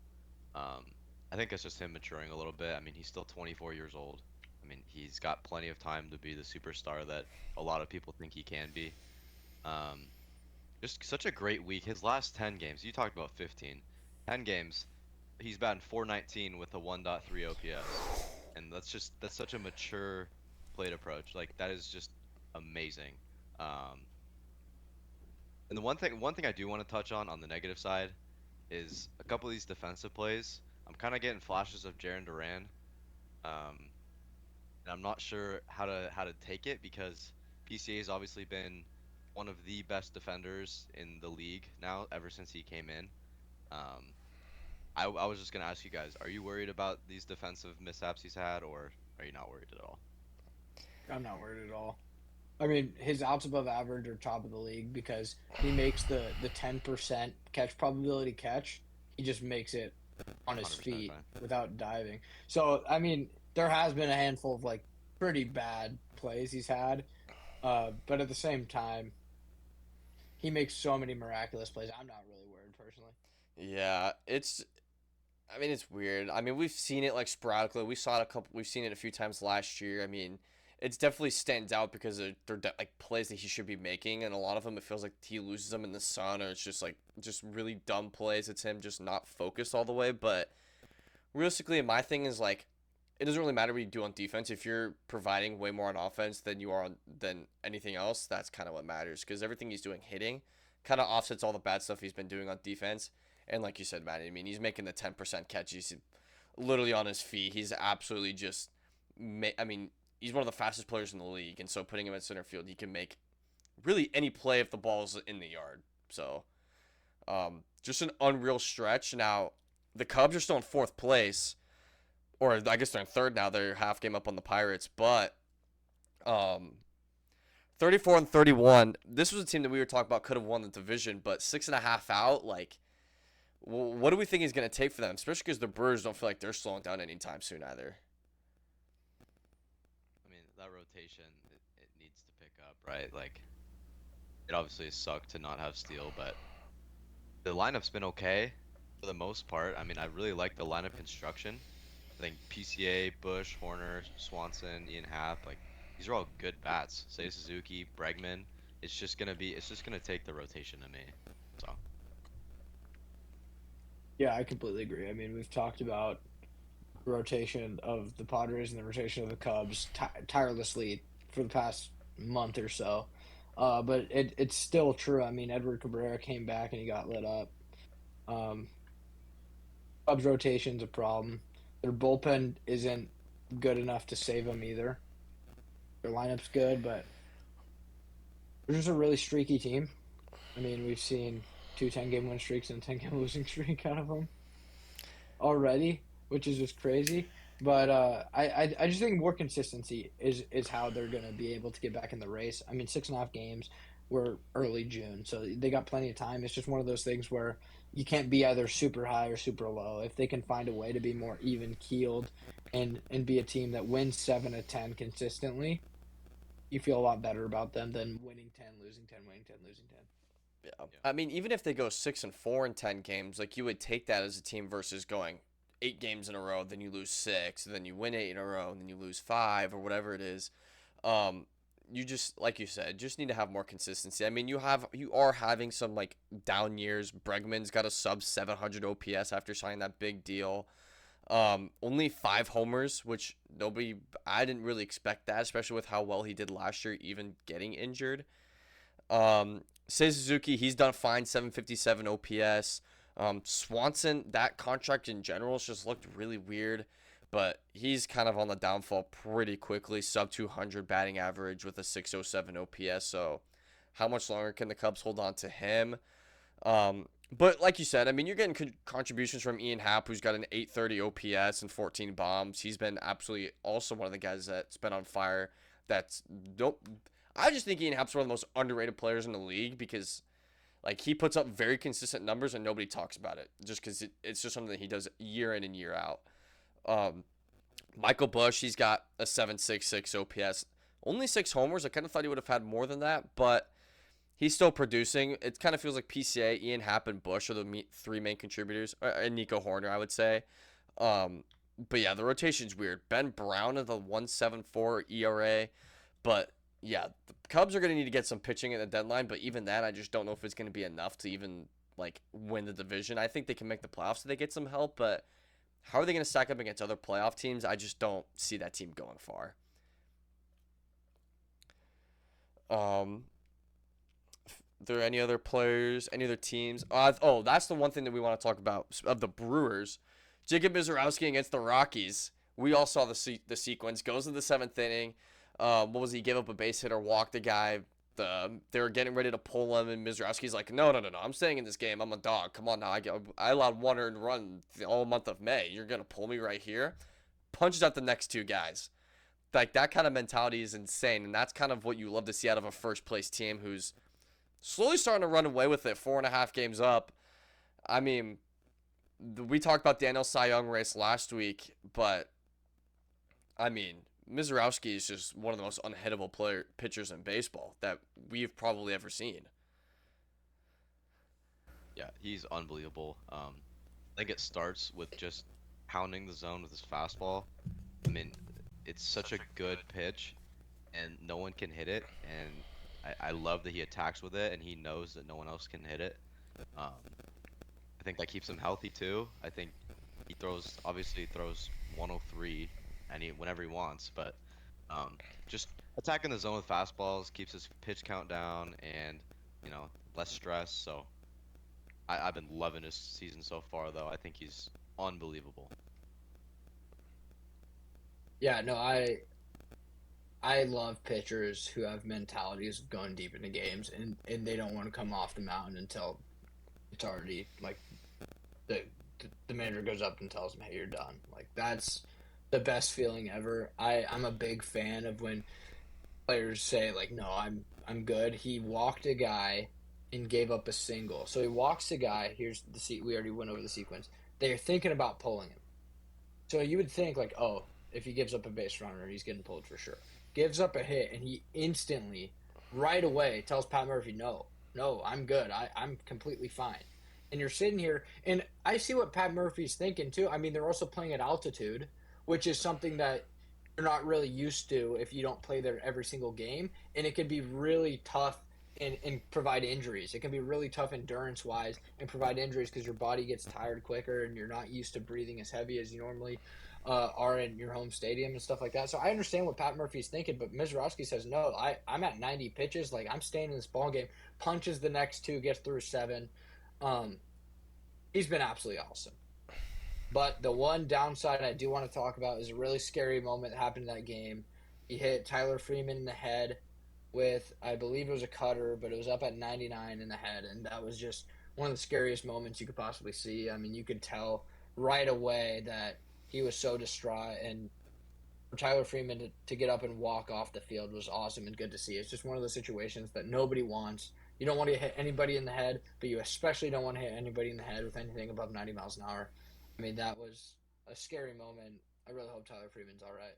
I think it's just him maturing a little bit. I mean, he's still 24 years old. I mean, he's got plenty of time to be the superstar that a lot of people think he can be. Um, just such a great week. His last 10 games, you talked about 15. 10 games, he's batting 419 with a 1.3 OPS. And that's such a mature plate approach. Like that is just amazing. Um, and the one thing I do want to touch on the negative side is a couple of these defensive plays. I'm kind of getting flashes of Jaren Duran. Um, and I'm not sure how to take it because PCA has obviously been one of the best defenders in the league now ever since he came in. Um, I was just gonna ask you guys, are you worried about these defensive mishaps he's had, or are you not worried at all? I'm not worried at all. I mean, his outs above average are top of the league because he makes the 10% catch probability catch. He just makes it on his 100% feet fine. without diving. So, I mean, there has been a handful of like pretty bad plays he's had, but at the same time, he makes so many miraculous plays. I'm not really worried personally. Yeah, I mean, it's weird. I mean, we've seen it like sporadically. We've seen it a few times last year. I mean, it's definitely stands out because like plays that he should be making, and a lot of them it feels like he loses them in the sun, or it's just like just really dumb plays. It's him just not focused all the way. But realistically, my thing is like, it doesn't really matter what you do on defense. If you're providing way more on offense than you are than anything else, that's kind of what matters. Because everything he's doing hitting kind of offsets all the bad stuff he's been doing on defense. And like you said, Matt, I mean, he's making the 10% catch. He's literally on his feet. He's absolutely just, I mean, he's one of the fastest players in the league. And so putting him at center field, he can make really any play if the ball's in the yard. So just an unreal stretch. Now, the Cubs are still in fourth place, or I guess they're in third now. They're half game up on the Pirates, but 34 and 31. This was a team that we were talking about could have won the division, but 6.5 out. Like, what do we think he's going to take for them? Especially because the Brewers don't feel like they're slowing down anytime soon either. I mean, that rotation it needs to pick up, right? Like, it obviously sucked to not have Steele, but the lineup's been okay for the most part. I mean, I really like the lineup construction. I think PCA, Bush, Horner, Swanson, Ian Happ, like these are all good bats. Say Suzuki, Bregman. It's just gonna take the rotation to me. So Yeah, I completely agree. I mean, we've talked about the rotation of the Padres and the rotation of the Cubs tirelessly for the past month or so. But it's still true. I mean, Edward Cabrera came back and he got lit up. Um, Cubs rotation's a problem. Their bullpen isn't good enough to save them either. Their lineup's good, but they're just a really streaky team. I mean, we've seen two 10-game win streaks and a 10-game losing streak out of them already, which is just crazy. But I just think more consistency is how they're going to be able to get back in the race. I mean, 6.5 games were early June, so they got plenty of time. It's just one of those things where you can't be either super high or super low. If they can find a way to be more even keeled and be a team that wins 7 of 10 consistently, you feel a lot better about them than winning 10, losing 10, winning 10, losing 10. Yeah. yeah, I mean, even if they go 6-4 in 10 games, like you would take that as a team versus going 8 games in a row, then you lose 6, then you win 8 in a row, and then you lose 5 or whatever it is. You just, like you said, just need to have more consistency. I mean, you are having some like down years. Bregman's got a sub 700 OPS after signing that big deal. Only 5 homers, which I didn't really expect that, especially with how well he did last year, even getting injured. Seiya Suzuki, he's done fine, 757 OPS. Swanson, that contract in general has just looked really weird, but he's kind of on the downfall pretty quickly. Sub 200 batting average with a 607 OPS. So, how much longer can the Cubs hold on to him? But like you said, I mean, you're getting contributions from Ian Happ, who's got an 830 OPS and 14 bombs. He's been absolutely also one of the guys that's been on fire. I just think Ian Happ's one of the most underrated players in the league because, like, he puts up very consistent numbers and nobody talks about it just because it's just something that he does year in and year out. Michael Bush, he's got a 766 OPS, only 6 homers. I kind of thought he would have had more than that, but he's still producing. It kind of feels like PCA, Ian Happ, and Bush are the 3 main contributors, and Nico Horner, I would say. But yeah, the rotation's weird. Ben Brown at the 1.74 ERA, but yeah, the Cubs are going to need to get some pitching at the deadline. But even that, I just don't know if it's going to be enough to even like win the division. I think they can make the playoffs if they get some help, but how are they going to stack up against other playoff teams? I just don't see that team going far. Um, there any other players, any other teams? That's the one thing that we want to talk about of the Brewers. Jacob Mizorowski against the Rockies. We all saw the sequence. Goes in the seventh inning. What was he? Give up a base hit or walk the guy. They were getting ready to pull him, and Mizorowski's like, no. I'm staying in this game. I'm a dog. Come on now. I allowed one earned run all month of May. You're gonna pull me right here. Punches out the next two guys. Like that kind of mentality is insane, and that's kind of what you love to see out of a first place team who's slowly starting to run away with it. 4.5 games up. I mean, we talked about Daniel Cy Young race last week, but I mean, Mizorowski is just one of the most unhittable pitchers in baseball that we've probably ever seen. Yeah, he's unbelievable. I think it starts with just pounding the zone with his fastball. I mean, it's such a good pitch, and no one can hit it. And I love that he attacks with it, and he knows that no one else can hit it. I think that keeps him healthy too. I think he obviously throws 103 whenever he wants, but just attacking the zone with fastballs keeps his pitch count down and less stress. So I've been loving his season so far, though. I think he's unbelievable. Yeah, no, I love pitchers who have mentalities of going deep into games and they don't want to come off the mound until it's already like the manager goes up and tells him, "Hey, you're done." Like that's the best feeling ever. I'm a big fan of when players say like, "No, I'm good." He walked a guy and gave up a single. So he walks a guy. Here's the seat. We already went over the sequence. They're thinking about pulling him. So you would think like, "Oh, if he gives up a base runner, he's getting pulled for sure." Gives up a hit, and he instantly, right away, tells Pat Murphy, no, I'm good. I'm completely fine. And you're sitting here, and I see what Pat Murphy's thinking too. I mean, they're also playing at altitude, which is something that you're not really used to if you don't play there every single game, and it can be really tough and provide injuries. It can be really tough endurance wise and provide injuries because your body gets tired quicker and you're not used to breathing as heavy as you normally are in your home stadium and stuff like that. So I understand what Pat Murphy's thinking, but Mizorowski says no. I'm at 90 pitches, like I'm staying in this ball game. Punches the next two, gets through 7. Um, he's been absolutely awesome. But the one downside I do want to talk about is a really scary moment that happened in that game. He hit Tyler Freeman in the head with, I believe it was a cutter, but it was up at 99 in the head, and that was just one of the scariest moments you could possibly see. I mean, you could tell right away that he was so distraught, and for Tyler Freeman to get up and walk off the field was awesome and good to see. It's just one of those situations that nobody wants. You don't want to hit anybody in the head, but you especially don't want to hit anybody in the head with anything above 90 miles an hour. I mean, that was a scary moment. I really hope Tyler Freeman's all right.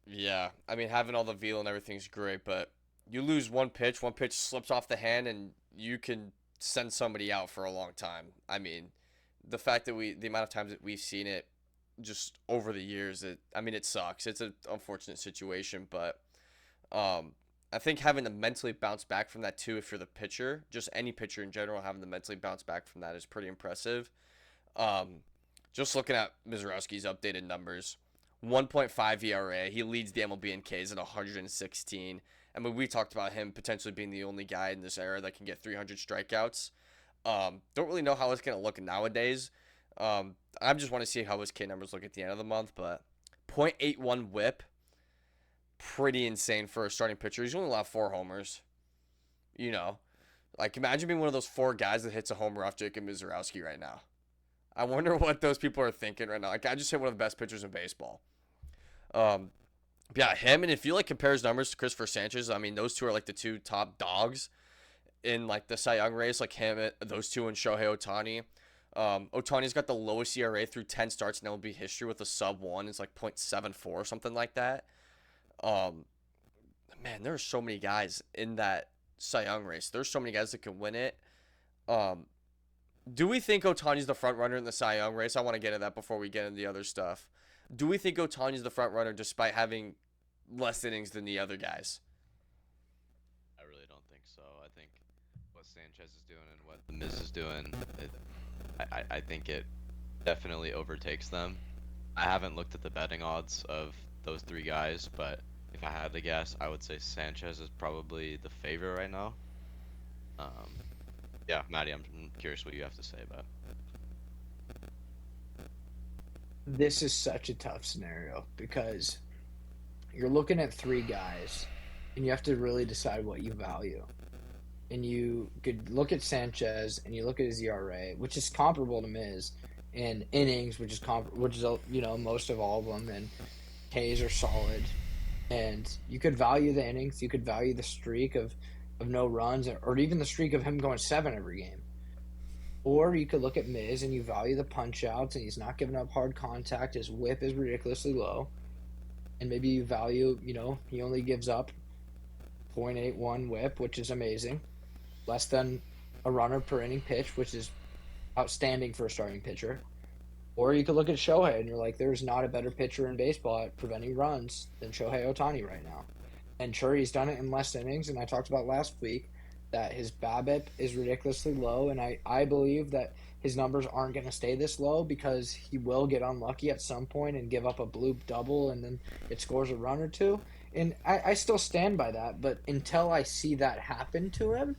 Yeah, I mean, having all the feel and everything's great, but you lose one pitch slips off the hand, and you can send somebody out for a long time. I mean, the fact that the amount of times that we've seen it just over the years, it sucks. It's an unfortunate situation, but I think having to mentally bounce back from that too, if you're the pitcher, just any pitcher in general, having to mentally bounce back from that is pretty impressive. Um, just looking at Mizorowski's updated numbers, 1.5 ERA. He leads the MLB in Ks at 116. I mean, we talked about him potentially being the only guy in this era that can get 300 strikeouts. Don't really know how it's going to look nowadays. I just want to see how his K numbers look at the end of the month, but 0.81 whip, pretty insane for a starting pitcher. He's only allowed 4 homers. You know, like imagine being one of those 4 guys that hits a homer off Jacob Mizorowski right now. I wonder what those people are thinking right now. Like I just hit one of the best pitchers in baseball. Yeah, him, and if you like compare his numbers to Christopher Sanchez, I mean those two are like the 2 top dogs in like the Cy Young race. Like him, those two, and Shohei Ohtani. Otani's got the lowest ERA through 10 starts in MLB history with a sub-1. It's like 0.74 or something like that. Man, there are so many guys in that Cy Young race. There's so many guys that can win it. Do we think Otani's the front runner in the Cy Young race? I want to get into that before we get into the other stuff. Do we think Otani's the front runner despite having less innings than the other guys? I really don't think so. I think what Sanchez is doing and what the Miz is doing, I think it definitely overtakes them. I haven't looked at the betting odds of those three guys, but if I had to guess, I would say Sanchez is probably the favorite right now. Yeah, Maddie, I'm curious what you have to say about it. This is such a tough scenario because you're looking at three guys and you have to really decide what you value. And you could look at Sanchez and you look at his ERA, which is comparable to Miz, and innings, which is most of all of them, and Ks are solid. And you could value the innings, you could value the streak of no runs, or even the streak of him going 7 every game. Or you could look at Miz and you value the punch outs and he's not giving up hard contact, his whip is ridiculously low. And maybe you value, he only gives up 0.81 whip, which is amazing. Less than a runner per inning pitch, which is outstanding for a starting pitcher. Or you could look at Shohei and you're like, there's not a better pitcher in baseball at preventing runs than Shohei Ohtani right now. And sure, he's done it in less innings, and I talked about last week that his BABIP is ridiculously low, and I believe that his numbers aren't going to stay this low because he will get unlucky at some point and give up a bloop double, and then it scores a run or two. And I still stand by that, but until I see that happen to him,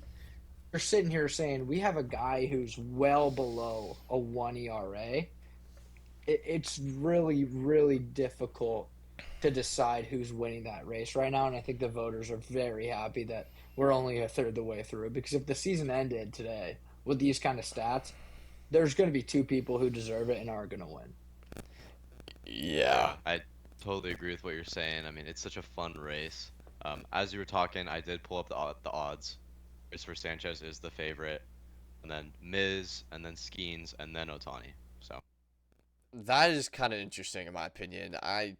you're sitting here saying we have a guy who's well below a 1 ERA. It's really, really difficult to decide who's winning that race right now, and I think the voters are very happy that we're only a third of the way through, because if the season ended today with these kind of stats, there's going to be 2 people who deserve it and are going to win. Yeah. I totally agree with what you're saying. I mean, it's such a fun race. As you were talking, I did pull up the odds. Christopher Sanchez is the favorite, and then Miz, and then Skeens, and then Ohtani. So That is kind of interesting in my opinion. I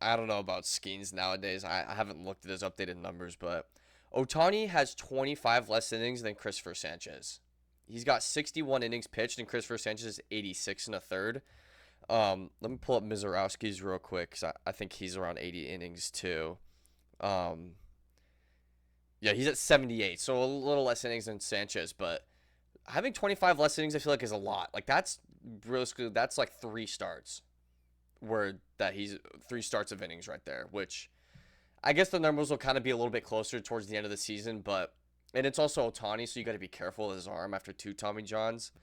don't know about Skeens nowadays. I haven't looked at his updated numbers, but Ohtani has 25 less innings than Christopher Sanchez. He's got 61 innings pitched, and Christopher Sanchez is 86 and a third. Let me pull up Mizorowski's real quick, because I think he's around 80 innings too. Yeah, he's at 78, so a little less innings than Sanchez, but having 25 less innings, I feel like, is a lot. Like, that's like 3 starts. He's 3 starts of innings right there, which I guess the numbers will kind of be a little bit closer towards the end of the season, and it's also Ohtani, so you got to be careful with his arm after 2 Tommy Johns.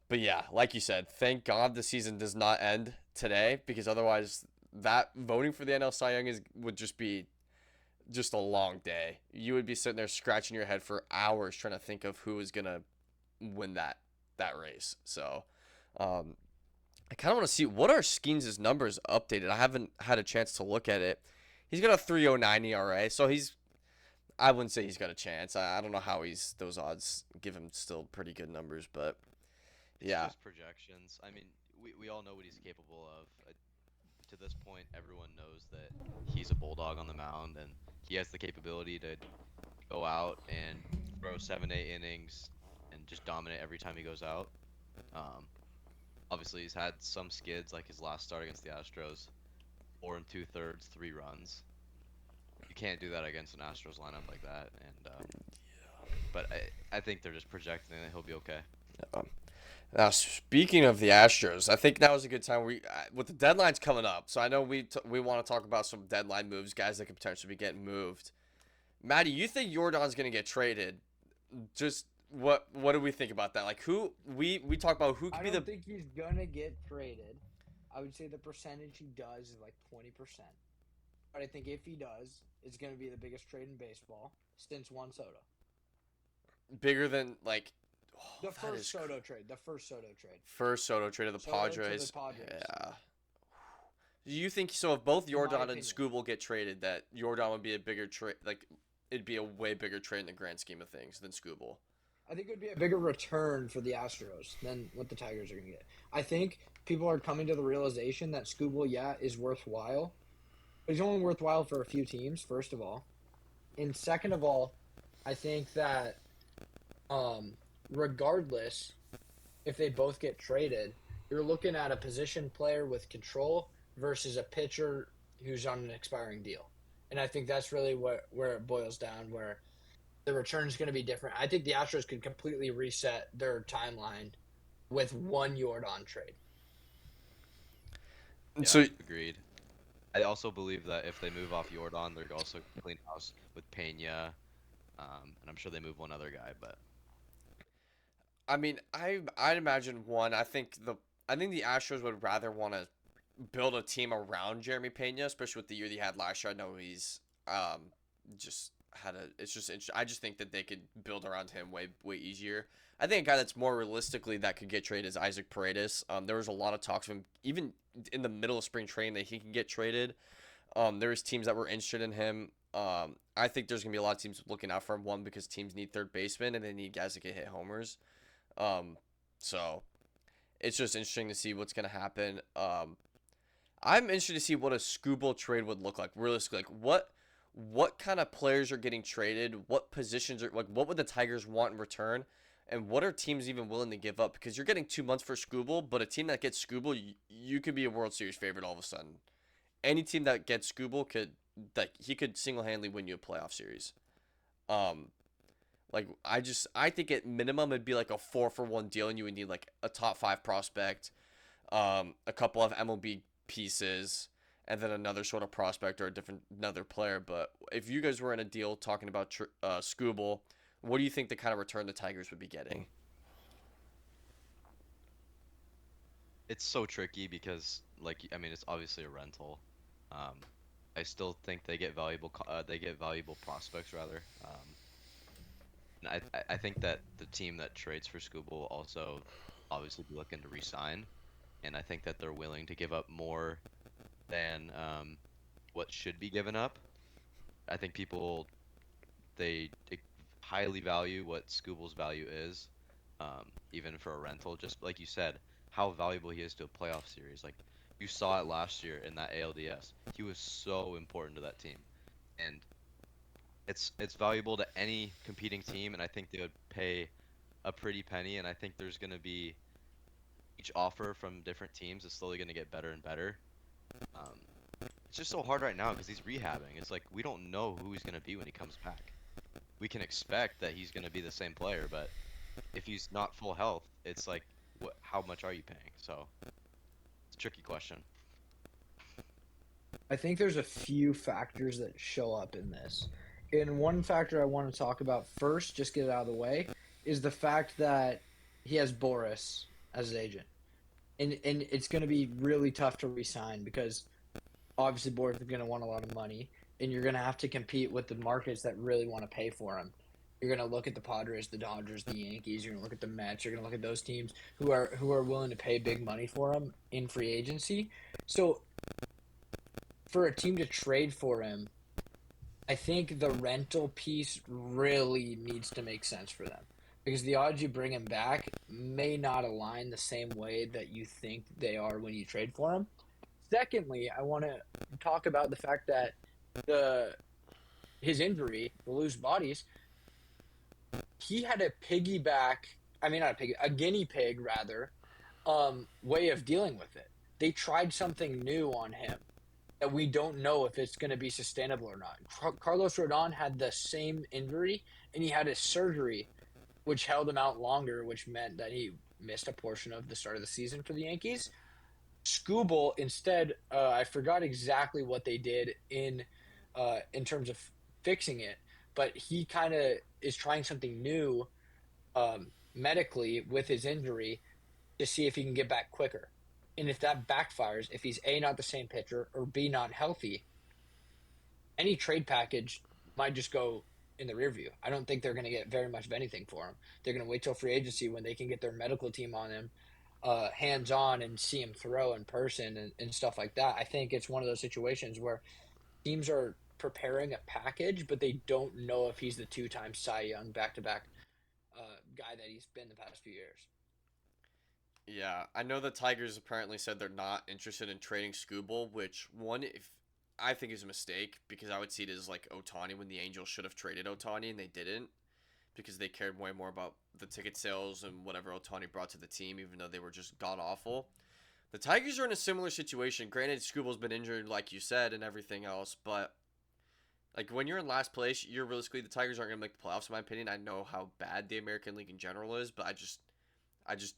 But yeah, like you said, thank God the season does not end today, because otherwise that voting for the NL Cy Young would just be just a long day. You would be sitting there scratching your head for hours trying to think of who is gonna win that race. So I kind of want to see what are Skeens' numbers updated. I haven't had a chance to look at it. He's got a 3.09 ERA, so I wouldn't say he's got a chance. I don't know how those odds give him still pretty good numbers, but yeah. It's just projections. I mean, we all know what he's capable of. To this point, everyone knows that he's a bulldog on the mound, and he has the capability to go out and throw 7-8 innings and just dominate every time he goes out. Obviously, he's had some skids, like his last start against the Astros, 4 2/3, 3 runs. You can't do that against an Astros lineup like that, but I think they're just projecting that he'll be okay. Now, speaking of the Astros, I think now is a good time with the deadlines coming up. So I know we want to talk about some deadline moves, guys that could potentially be getting moved. Maddie, you think Jordan's going to get traded? Just what do we think about that? Like, who we talk about who could be the. I don't think he's gonna get traded. I would say the percentage he does is like 20%. But I think if he does, it's gonna be the biggest trade in baseball since Juan Soto. Bigger than like. The first Soto trade. First Soto trade of the Soto Padres. to the Padres. Yeah. Do you think so? If both Jordan and opinion. Skubal get traded, that Jordan would be a bigger trade? Like, it'd be a way bigger trade in the grand scheme of things than Skubal. I think it would be a bigger return for the Astros than what the Tigers are going to get. I think people are coming to the realization that Skubal, is worthwhile. But he's only worthwhile for a few teams, first of all. And second of all, I think that regardless, if they both get traded, you're looking at a position player with control versus a pitcher who's on an expiring deal. And I think that's really where it boils down, where the return is going to be different. I think the Astros could completely reset their timeline with one Yordan trade. And Yeah, so agreed. I also believe that if they move off Jordan, they're also clean house with Pena, and I'm sure they move one other guy. But I mean, I'd imagine one. I think the Astros would rather want to build a team around Jeremy Pena, especially with the year that he had last year. I know he's just had a. It's just I just think that they could build around him way easier. I think a guy that's more realistically that could get traded is Isaac Paredes. There was a lot of talks of him even in the middle of spring training that he can get traded. There was teams that were interested in him. I think there's gonna be a lot of teams looking out for him. One, because teams need third baseman and they need guys that can hit homers. So it's just interesting to see what's gonna happen. I'm interested to see what a Skubal trade would look like. Realistically, like what kind of players are getting traded? What positions are like? What would the Tigers want in return? And what are teams even willing to give up? Because you're getting 2 months for Skubal, but a team that gets Skubal, you could be a World Series favorite all of a sudden. Any team that gets Skubal he could single-handedly win you a playoff series. Um, I think at minimum it'd be like a 4-for-1 deal, and you would need like a top 5 prospect, a couple of MLB pieces, and then another sort of prospect or another player. But if you guys were in a deal talking about Skubal, what do you think the kind of return the Tigers would be getting? it's so tricky because, like, I mean, it's obviously a rental. Um, I still think they get valuable prospects rather. And I think that the team that trades for Skubal will also obviously be looking to re-sign, and I think that they're willing to give up more than what should be given up. I think people they highly value what Skubal's value is, even for a rental. Just like you said, how valuable he is to a playoff series. Like you saw it last year in that ALDS. He was so important to that team, and it's valuable to any competing team. And I think they would pay a pretty penny. And I think there's gonna be each offer from different teams is slowly gonna get better and better. Um, it's just so hard right now because he's rehabbing. It's like we don't know who he's gonna be when he comes back. We can expect that he's gonna be the same player, but if he's not full health, it's like, how much are you paying? So it's a tricky question. I think there's a few factors that show up in this. And one factor I want to talk about first, just get it out of the way, is the fact that he has Boris as his agent. And it's going to be really tough to re-sign because obviously Boris is going to want a lot of money, and you're going to have to compete with the markets that really want to pay for him. You're going to look at the Padres, the Dodgers, the Yankees. You're going to look at the Mets. You're going to look at those teams who are willing to pay big money for him in free agency. So for a team to trade for him, I think the rental piece really needs to make sense for them because the odds you bring him back may not align the same way that you think they are when you trade for him. Secondly, I want to talk about the fact that the his injury, the loose bodies, he had a piggyback. I mean, not a piggy, a guinea pig rather, way of dealing with it. They tried something new on him that we don't know if it's going to be sustainable or not. Carlos Rodon had the same injury, and he had his surgery, which held him out longer, which meant that he missed a portion of the start of the season for the Yankees. Skubal instead, I forgot exactly what they did in terms of fixing it, but he kind of is trying something new medically with his injury to see if he can get back quicker. And if that backfires, if he's A, not the same pitcher, or B, not healthy, any trade package might just go in the rear view. I don't think they're going to get very much of anything for him. They're going to wait till free agency when they can get their medical team on him, hands on, and see him throw in person and stuff like that. I think it's one of those situations where teams are preparing a package, but they don't know if he's the 2-time Cy Young back-to-back guy that he's been the past few years. Yeah, I know the Tigers apparently said they're not interested in trading Skubal, which if I think is a mistake because I would see it as like Ohtani when the Angels should have traded Ohtani and they didn't because they cared way more about the ticket sales and whatever Otani brought to the team, even though they were just god awful. The Tigers are in a similar situation. Granted, Skubal's been injured, like you said, and everything else, but like when you're in last place, you're realistically the Tigers aren't going to make the playoffs. In my opinion, I know how bad the American League in general is, but I just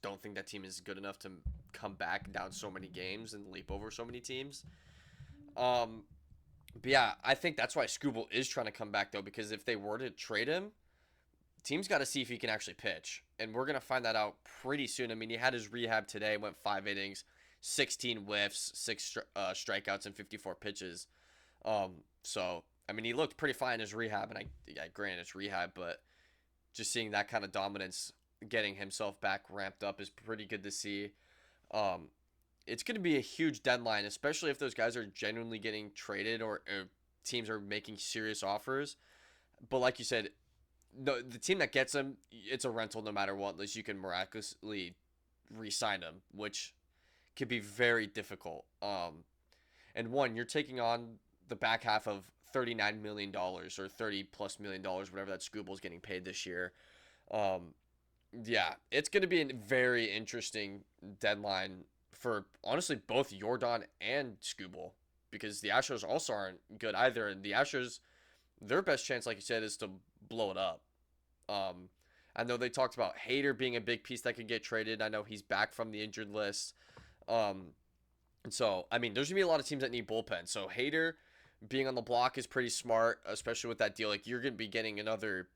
don't think that team is good enough to come back down so many games and leap over so many teams. Um, but yeah, I think that's why Skubal is trying to come back though, because if they were to trade him, team's got to see if he can actually pitch, and we're gonna find that out pretty soon. I mean, he had his rehab today, went 5 innings, 16 whiffs, six strikeouts, and 54 pitches. So I mean, he looked pretty fine in his rehab, and granted it's rehab, but just seeing that kind of dominance, getting himself back ramped up is pretty good to see. Um, it's going to be a huge deadline, especially if those guys are genuinely getting traded or teams are making serious offers. But like you said, the team that gets him, it's a rental no matter what, unless you can miraculously re-sign him, which could be very difficult. And one, you're taking on the back half of $39 million or $30+ million, whatever that Skubal's getting paid this year. Yeah, it's going to be a very interesting deadline for honestly both Jordan and Skubal, because the Astros also aren't good either. And the Astros, their best chance, like you said, is to blow it up. I know they talked about Hader being a big piece that could get traded. I know he's back from the injured list. And so, I mean, there's going to be a lot of teams that need bullpen. So Hader being on the block is pretty smart, especially with that deal. Like, you're going to be getting another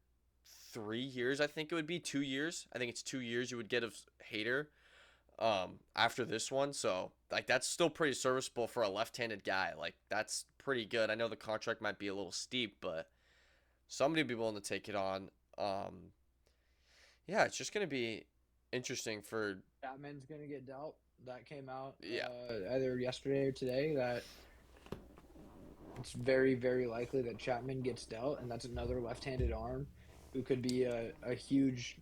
3 years, I think it would be 2 years. I think it's 2 years you would get of Hader after this one. So, like, that's still pretty serviceable for a left-handed guy. Like, that's pretty good. I know the contract might be a little steep, but somebody would be willing to take it on. Yeah, it's just going to be interesting for... Chapman's going to get dealt. That came out Yeah. either yesterday or today, that it's very, very likely that Chapman gets dealt, and that's another left-handed arm who could be a huge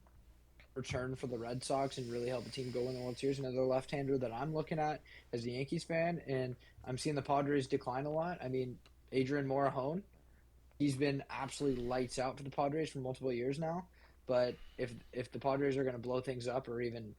return for the Red Sox and really help the team go in the World Series. Another left-hander that I'm looking at as a Yankees fan, and I'm seeing the Padres decline a lot. I mean, Adrian Morejon, he's been absolutely lights out for the Padres for multiple years now. But if the Padres are going to blow things up or even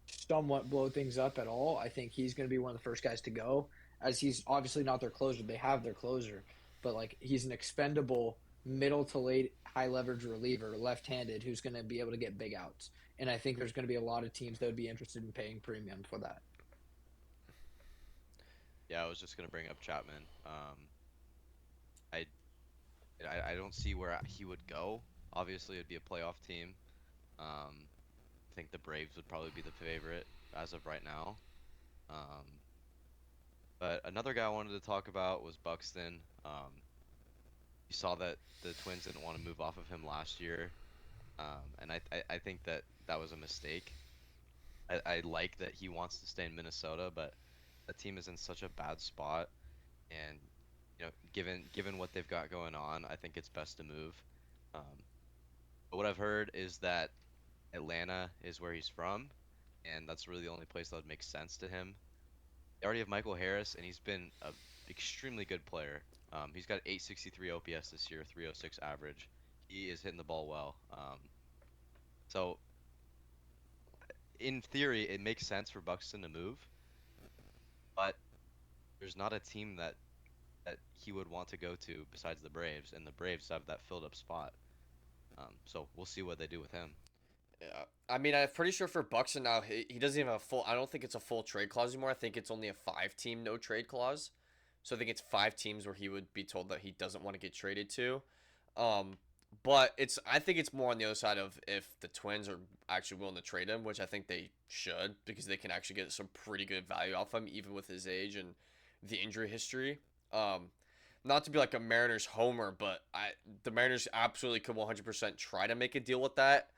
somewhat blow things up at all, I think he's going to be one of the first guys to go, as he's obviously not their closer. They have their closer, but like, he's an expendable middle to late high leverage reliever, left-handed, who's going to be able to get big outs. And I think there's going to be a lot of teams that would be interested in paying premium for that. Yeah, I was just gonna bring up Chapman. I I don't see where he would go. Obviously, it'd be a playoff team. I think the Braves would probably be the favorite as of right now. Um, but another guy I wanted to talk about was Buxton. You saw that the Twins didn't want to move off of him last year, and I think that that was a mistake. I like that he wants to stay in Minnesota, but the team is in such a bad spot, and given what they've got going on, I think it's best to move. But what I've heard is that Atlanta is where he's from, and that's really the only place that would make sense to him. They already have Michael Harris, and he's been an extremely good player. He's got 863 OPS this year, 306 average. He is hitting the ball well. So in theory, it makes sense for Buxton to move, but there's not a team that he would want to go to besides the Braves, and the Braves have that filled up spot. So we'll see what they do with him. Yeah. I mean, I'm pretty sure for Buxton now, he doesn't even have a full... I don't think it's a full trade clause anymore. I think it's only a 5-team no trade clause. So I think it's 5 teams where he would be told that he doesn't want to get traded to. But I think it's more on the other side of if the Twins are actually willing to trade him, which I think they should, because they can actually get some pretty good value off him, even with his age and the injury history. Not to be like a Mariners homer, but the Mariners absolutely could 100% try to make a deal with that.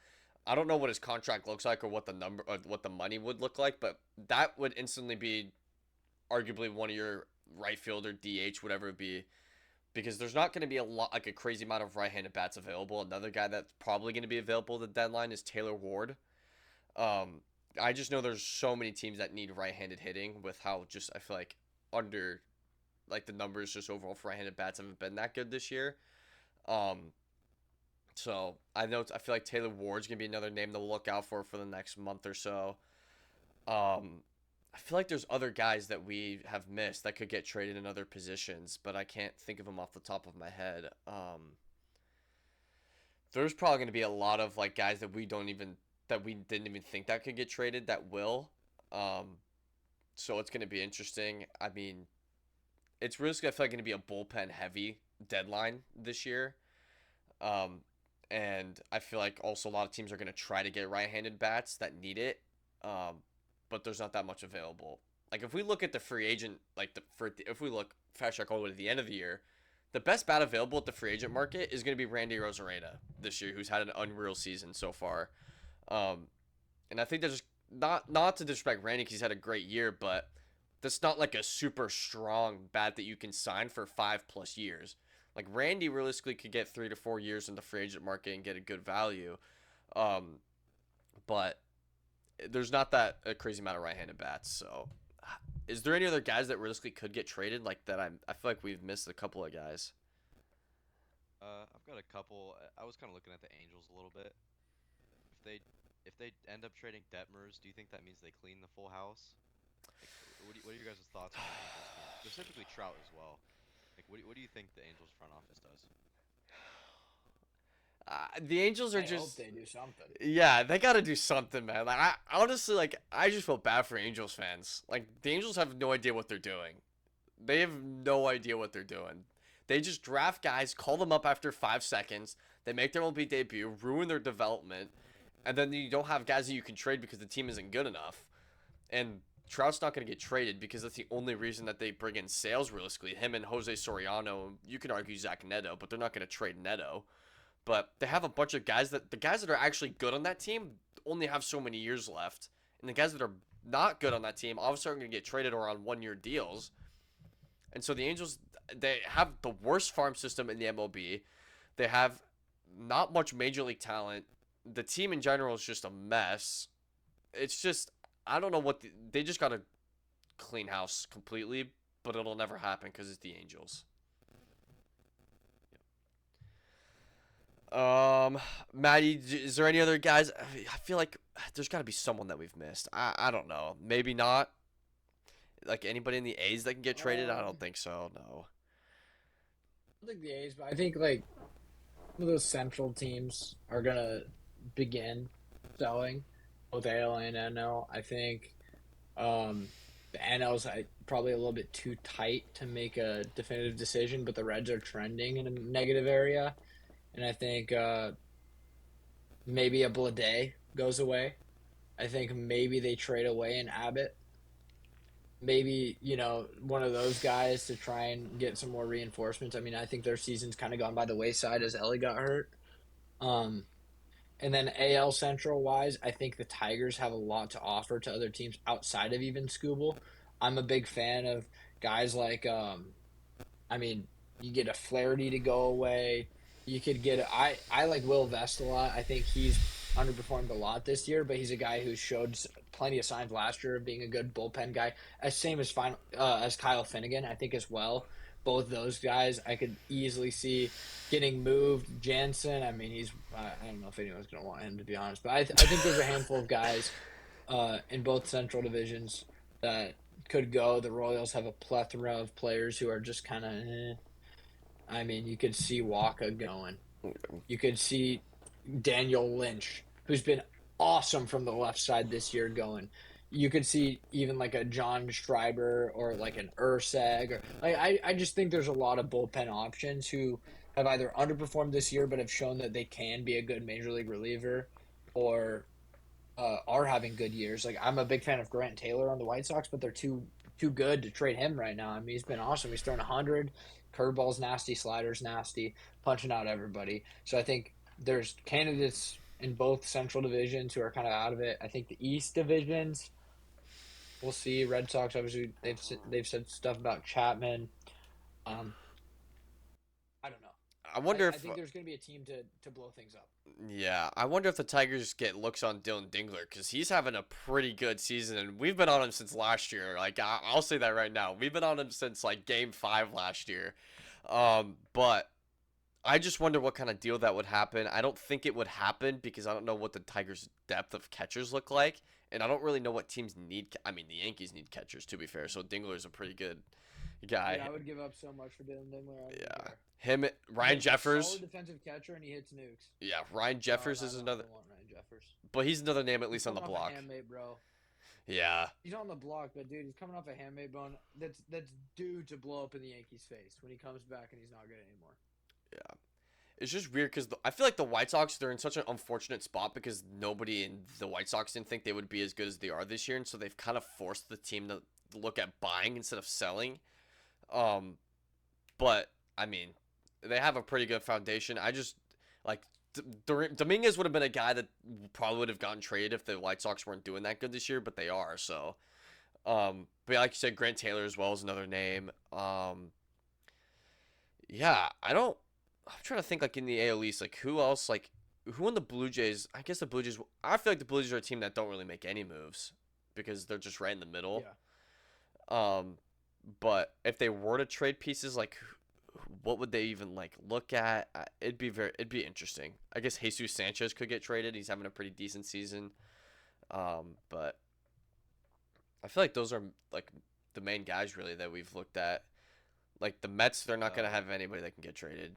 I don't know what his contract looks like or what the money would look like, but that would instantly be arguably one of your right fielder, DH, whatever it be, because there's not going to be a crazy amount of right-handed bats available. Another guy that's probably going to be available at the deadline is Taylor Ward. I just know there's so many teams that need right-handed hitting with how just I feel like the numbers just overall for right-handed bats haven't been that good this year. So I feel like Taylor Ward's gonna be another name to look out for the next month or so. I feel like there's other guys that we have missed that could get traded in other positions, but I can't think of them off the top of my head. There's probably gonna be a lot of like guys that we didn't even think that could get traded that will. Um, so it's gonna be interesting. I mean, it's really I feel like gonna be a bullpen heavy deadline this year. Um, and I feel like also a lot of teams are going to try to get right-handed bats that need it, but there's not that much available. Like if we look at the free agent, if we look fast track all the way to the end of the year, the best bat available at the free agent market is going to be Randy Rosarena this year, who's had an unreal season so far. Um, and I think there's not to disrespect Randy because he's had a great year, but that's not like a super strong bat that you can sign for 5+ years. Like Randy realistically could get 3 to 4 years in the free agent market and get a good value, um, but there's not that a crazy amount of right-handed bats. So, is there any other guys that realistically could get traded like that? I feel like we've missed a couple of guys. I've got a couple. I was kind of looking at the Angels a little bit. If they if they end up trading Detmers, do you think that means they clean the full house? Like, what are your guys' thoughts on the Angels team? Specifically Trout as well. Like, what do you think the Angels front office does? The Angels are I hope just they do something. yeah, they got to do something, man. Like I honestly like I just feel bad for Angels fans. Like the Angels have no idea what they're doing. They have no idea what they're doing. They just draft guys, call them up after 5 seconds. They make their MLB debut, ruin their development, and then you don't have guys that you can trade because the team isn't good enough. And Trout's not going to get traded because that's the only reason that they bring in sales realistically. Him and Jose Soriano, you can argue Zach Neto, but they're not going to trade Neto. But they have a bunch of guys that the guys that are actually good on that team only have so many years left. And the guys that are not good on that team obviously are going to get traded or on 1 year deals. And so the Angels, they have the worst farm system in the MLB. They have not much major league talent. The team in general is just a mess. It's just, I don't know they just got to clean house completely, but it'll never happen because it's the Angels. Maddie, is there any other guys? I feel like there's got to be someone that we've missed. I don't know. Maybe not. Like anybody in the A's that can get traded? I don't think so. No. I don't think the A's, but I think like some of those central teams are gonna begin selling both AL and NL. I think the NL's probably a little bit too tight to make a definitive decision, but the Reds are trending in a negative area, and I think maybe a Blade goes away. I think maybe they trade away an Abbott. Maybe, one of those guys to try and get some more reinforcements. I mean, I think their season's kind of gone by the wayside as Ellie got hurt. Um, and then AL Central wise, I think the Tigers have a lot to offer to other teams outside of even Skubal. I'm a big fan of guys like, I mean, you get a Flaherty to go away. You could get I like Will Vest a lot. I think he's underperformed a lot this year, but he's a guy who showed plenty of signs last year of being a good bullpen guy. Same as Kyle Finnegan, I think as well. Both those guys, I could easily see getting moved. Jansen, I mean, I don't know if anyone's going to want him, to be honest, but I think there's a handful of guys in both Central divisions that could go. The Royals have a plethora of players who are just kind of. I mean, you could see Waka going. You could see Daniel Lynch, who's been awesome from the left side this year, going. You could see even like a John Schreiber or like an Urseg. Or I just think there's a lot of bullpen options who have either underperformed this year but have shown that they can be a good major league reliever, or are having good years. Like I'm a big fan of Grant Taylor on the White Sox, but they're too good to trade him right now. I mean, he's been awesome. He's throwing 100, curveball's nasty, sliders nasty, punching out everybody. So I think there's candidates in both Central divisions who are kind of out of it. I think the East divisions, we'll see. Red Sox, obviously, they've said stuff about Chapman. I don't know. I wonder I if think there's going to be a team to blow things up. yeah, I wonder if the Tigers get looks on Dylan Dingler because he's having a pretty good season, and we've been on him since last year. Like I'll say that right now, we've been on him since like Game 5 last year. But I just wonder what kind of deal that would happen. I don't think it would happen because I don't know what the Tigers' depth of catchers look like, and I don't really know what teams need. I mean, the Yankees need catchers, to be fair. So Dingler's a pretty good guy. Dude, I would give up so much for Dylan Dingler. I don't Yeah, care. him, Ryan He's a Jeffers. solid defensive catcher, and he hits nukes. Yeah, Ryan Jeffers is another, I want Ryan Jeffers. but he's another name at He's least on the coming off block. a handmade, bro. Yeah, He's on the block, but dude, he's coming off a handmade bone. That's due to blow up in the Yankees' face when he comes back and he's not good anymore. yeah. It's just weird because I feel like the White Sox, they're in such an unfortunate spot because nobody in the White Sox didn't think they would be as good as they are this year, and so they've kind of forced the team to look at buying instead of selling. But I mean, they have a pretty good foundation. I just like Dominguez would have been a guy that probably would have gotten traded if the White Sox weren't doing that good this year, but they are. So, but like you said, Grant Taylor as well is another name. Yeah, I'm trying to think like in the AL East, like who else, like who in the Blue Jays? I guess the Blue Jays. I feel like the Blue Jays are a team that don't really make any moves because they're just right in the middle. Yeah. But if they were to trade pieces, like what would they even like look at? It'd be interesting. I guess Jesus Sanchez could get traded. He's having a pretty decent season. But I feel like those are like the main guys really that we've looked at. Like the Mets, they're not gonna have anybody that can get traded.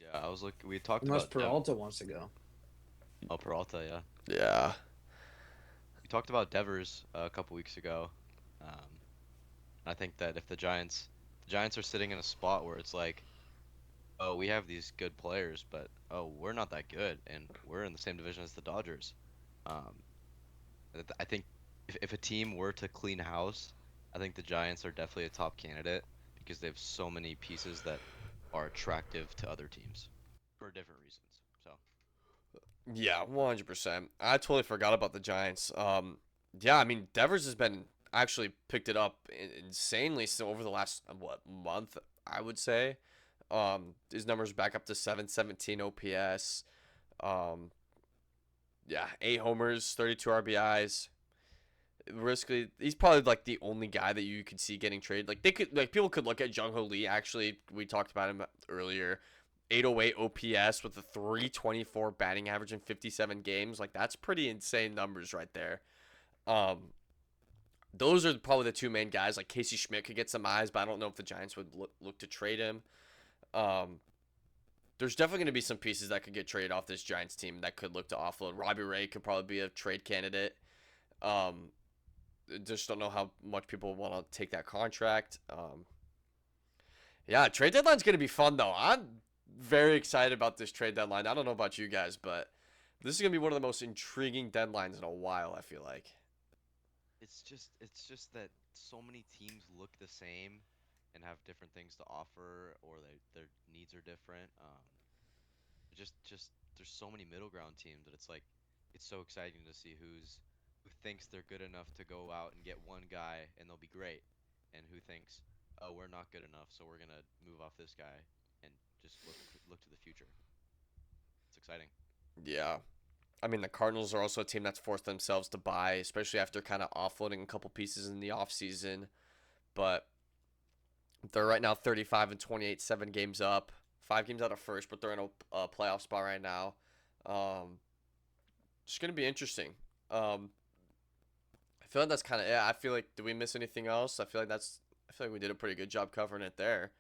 Yeah, I was looking. We talked Unless about Peralta wants to go. Oh, Peralta, yeah. Yeah. We talked about Devers a couple weeks ago. I think that if the Giants are sitting in a spot where it's like, oh, we have these good players, but oh, we're not that good, and we're in the same division as the Dodgers. I think if a team were to clean house, I think the Giants are definitely a top candidate because they have so many pieces that are attractive to other teams for different reasons. So Yeah, 100%. I totally forgot about the Giants. Yeah, I mean Devers has been actually picked it up insanely so over the last month, I would say. His numbers back up to 717 OPS. Yeah, 8 homers, 32 RBIs. Riskly, he's probably like the only guy that you could see getting traded. Like people could look at Jung Ho Lee. Actually, we talked about him earlier. 808 OPS with a 324 batting average in 57 games. Like that's pretty insane numbers right there. Those are probably the two main guys. Like Casey Schmidt could get some eyes, but I don't know if the Giants would look to trade him. There's definitely going to be some pieces that could get traded off this Giants team that could look to offload. Robbie Ray could probably be a trade candidate. Just don't know how much people want to take that contract. Yeah, trade deadline's going to be fun, though. I'm very excited about this trade deadline. I don't know about you guys, but this is going to be one of the most intriguing deadlines in a while, I feel like. it's just that so many teams look the same and have different things to offer, or their needs are different. Just there's so many middle ground teams that it's like it's so exciting to see who thinks they're good enough to go out and get one guy and they'll be great, and who thinks, oh, we're not good enough, so we're gonna move off this guy and just look to the future. It's exciting. Yeah. I mean, the Cardinals are also a team that's forced themselves to buy, especially after kind of offloading a couple pieces in the offseason. But they're right now 35 and 28, 7 games up, 5 games out of first, but they're in a playoff spot right now. It's going to be interesting. I feel like that's kind of it. I feel like, did we miss anything else? I feel like we did a pretty good job covering it there.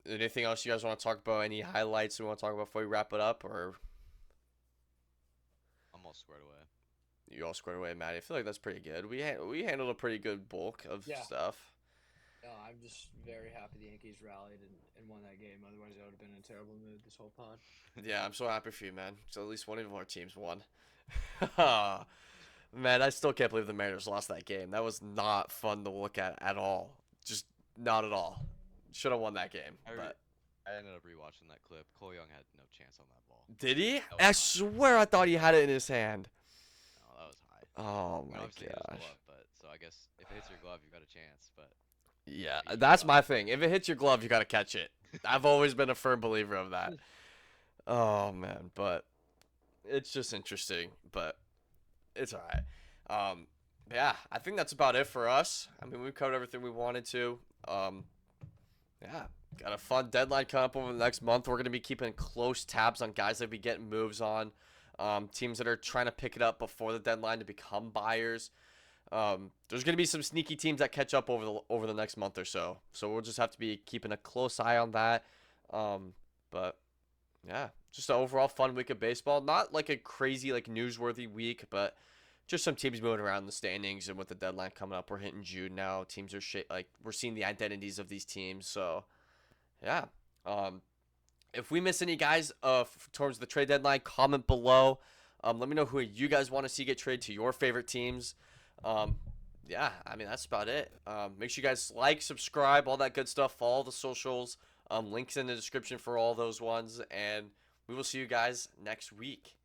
Anything else you guys want to talk about? Any highlights we want to talk about before we wrap it up, or I'm all squared away. you all squared away, Maddie? I feel like that's pretty good. We handled a pretty good bulk of stuff. No, I'm just very happy the Yankees rallied and won that game. Otherwise, I would have been in a terrible mood this whole pod. Yeah, I'm so happy for you, man. So at least one of our teams won. Man, I still can't believe the Mariners lost that game. That was not fun to look at all. Just not at all. Should have won that game. But I ended up rewatching that clip. Cole Young had no chance on that ball. did he? That was I high. swear I thought he had it in his hand. No, that was high. Oh I mean, my obviously it hit his gosh. glove, but so I guess if it hits your glove, you got a chance. But Yeah, He that's got my it. thing. If it hits your glove, you got to catch it. I've always been a firm believer of that. Oh man, but it's just interesting, but it's all right. Yeah, I think that's about it for us. I mean, we've covered everything we wanted to. Yeah, Got a fun deadline coming up over the next month. We're going to be keeping close tabs on guys that be getting moves on, teams that are trying to pick it up before the deadline to become buyers. There's going to be some sneaky teams that catch up over the next month or so. So we'll just have to be keeping a close eye on that. But yeah, just an overall fun week of baseball. Not like a crazy, like newsworthy week, but just some teams moving around the standings. And with the deadline coming up, we're hitting June now. Teams are like we're seeing the identities of these teams. So yeah. If we miss any guys towards the trade deadline, comment below. Let me know who you guys want to see get traded to your favorite teams. Yeah, I mean, that's about it. Make sure you guys like, subscribe, all that good stuff. Follow the socials. Links in the description for all those ones. And we will see you guys next week.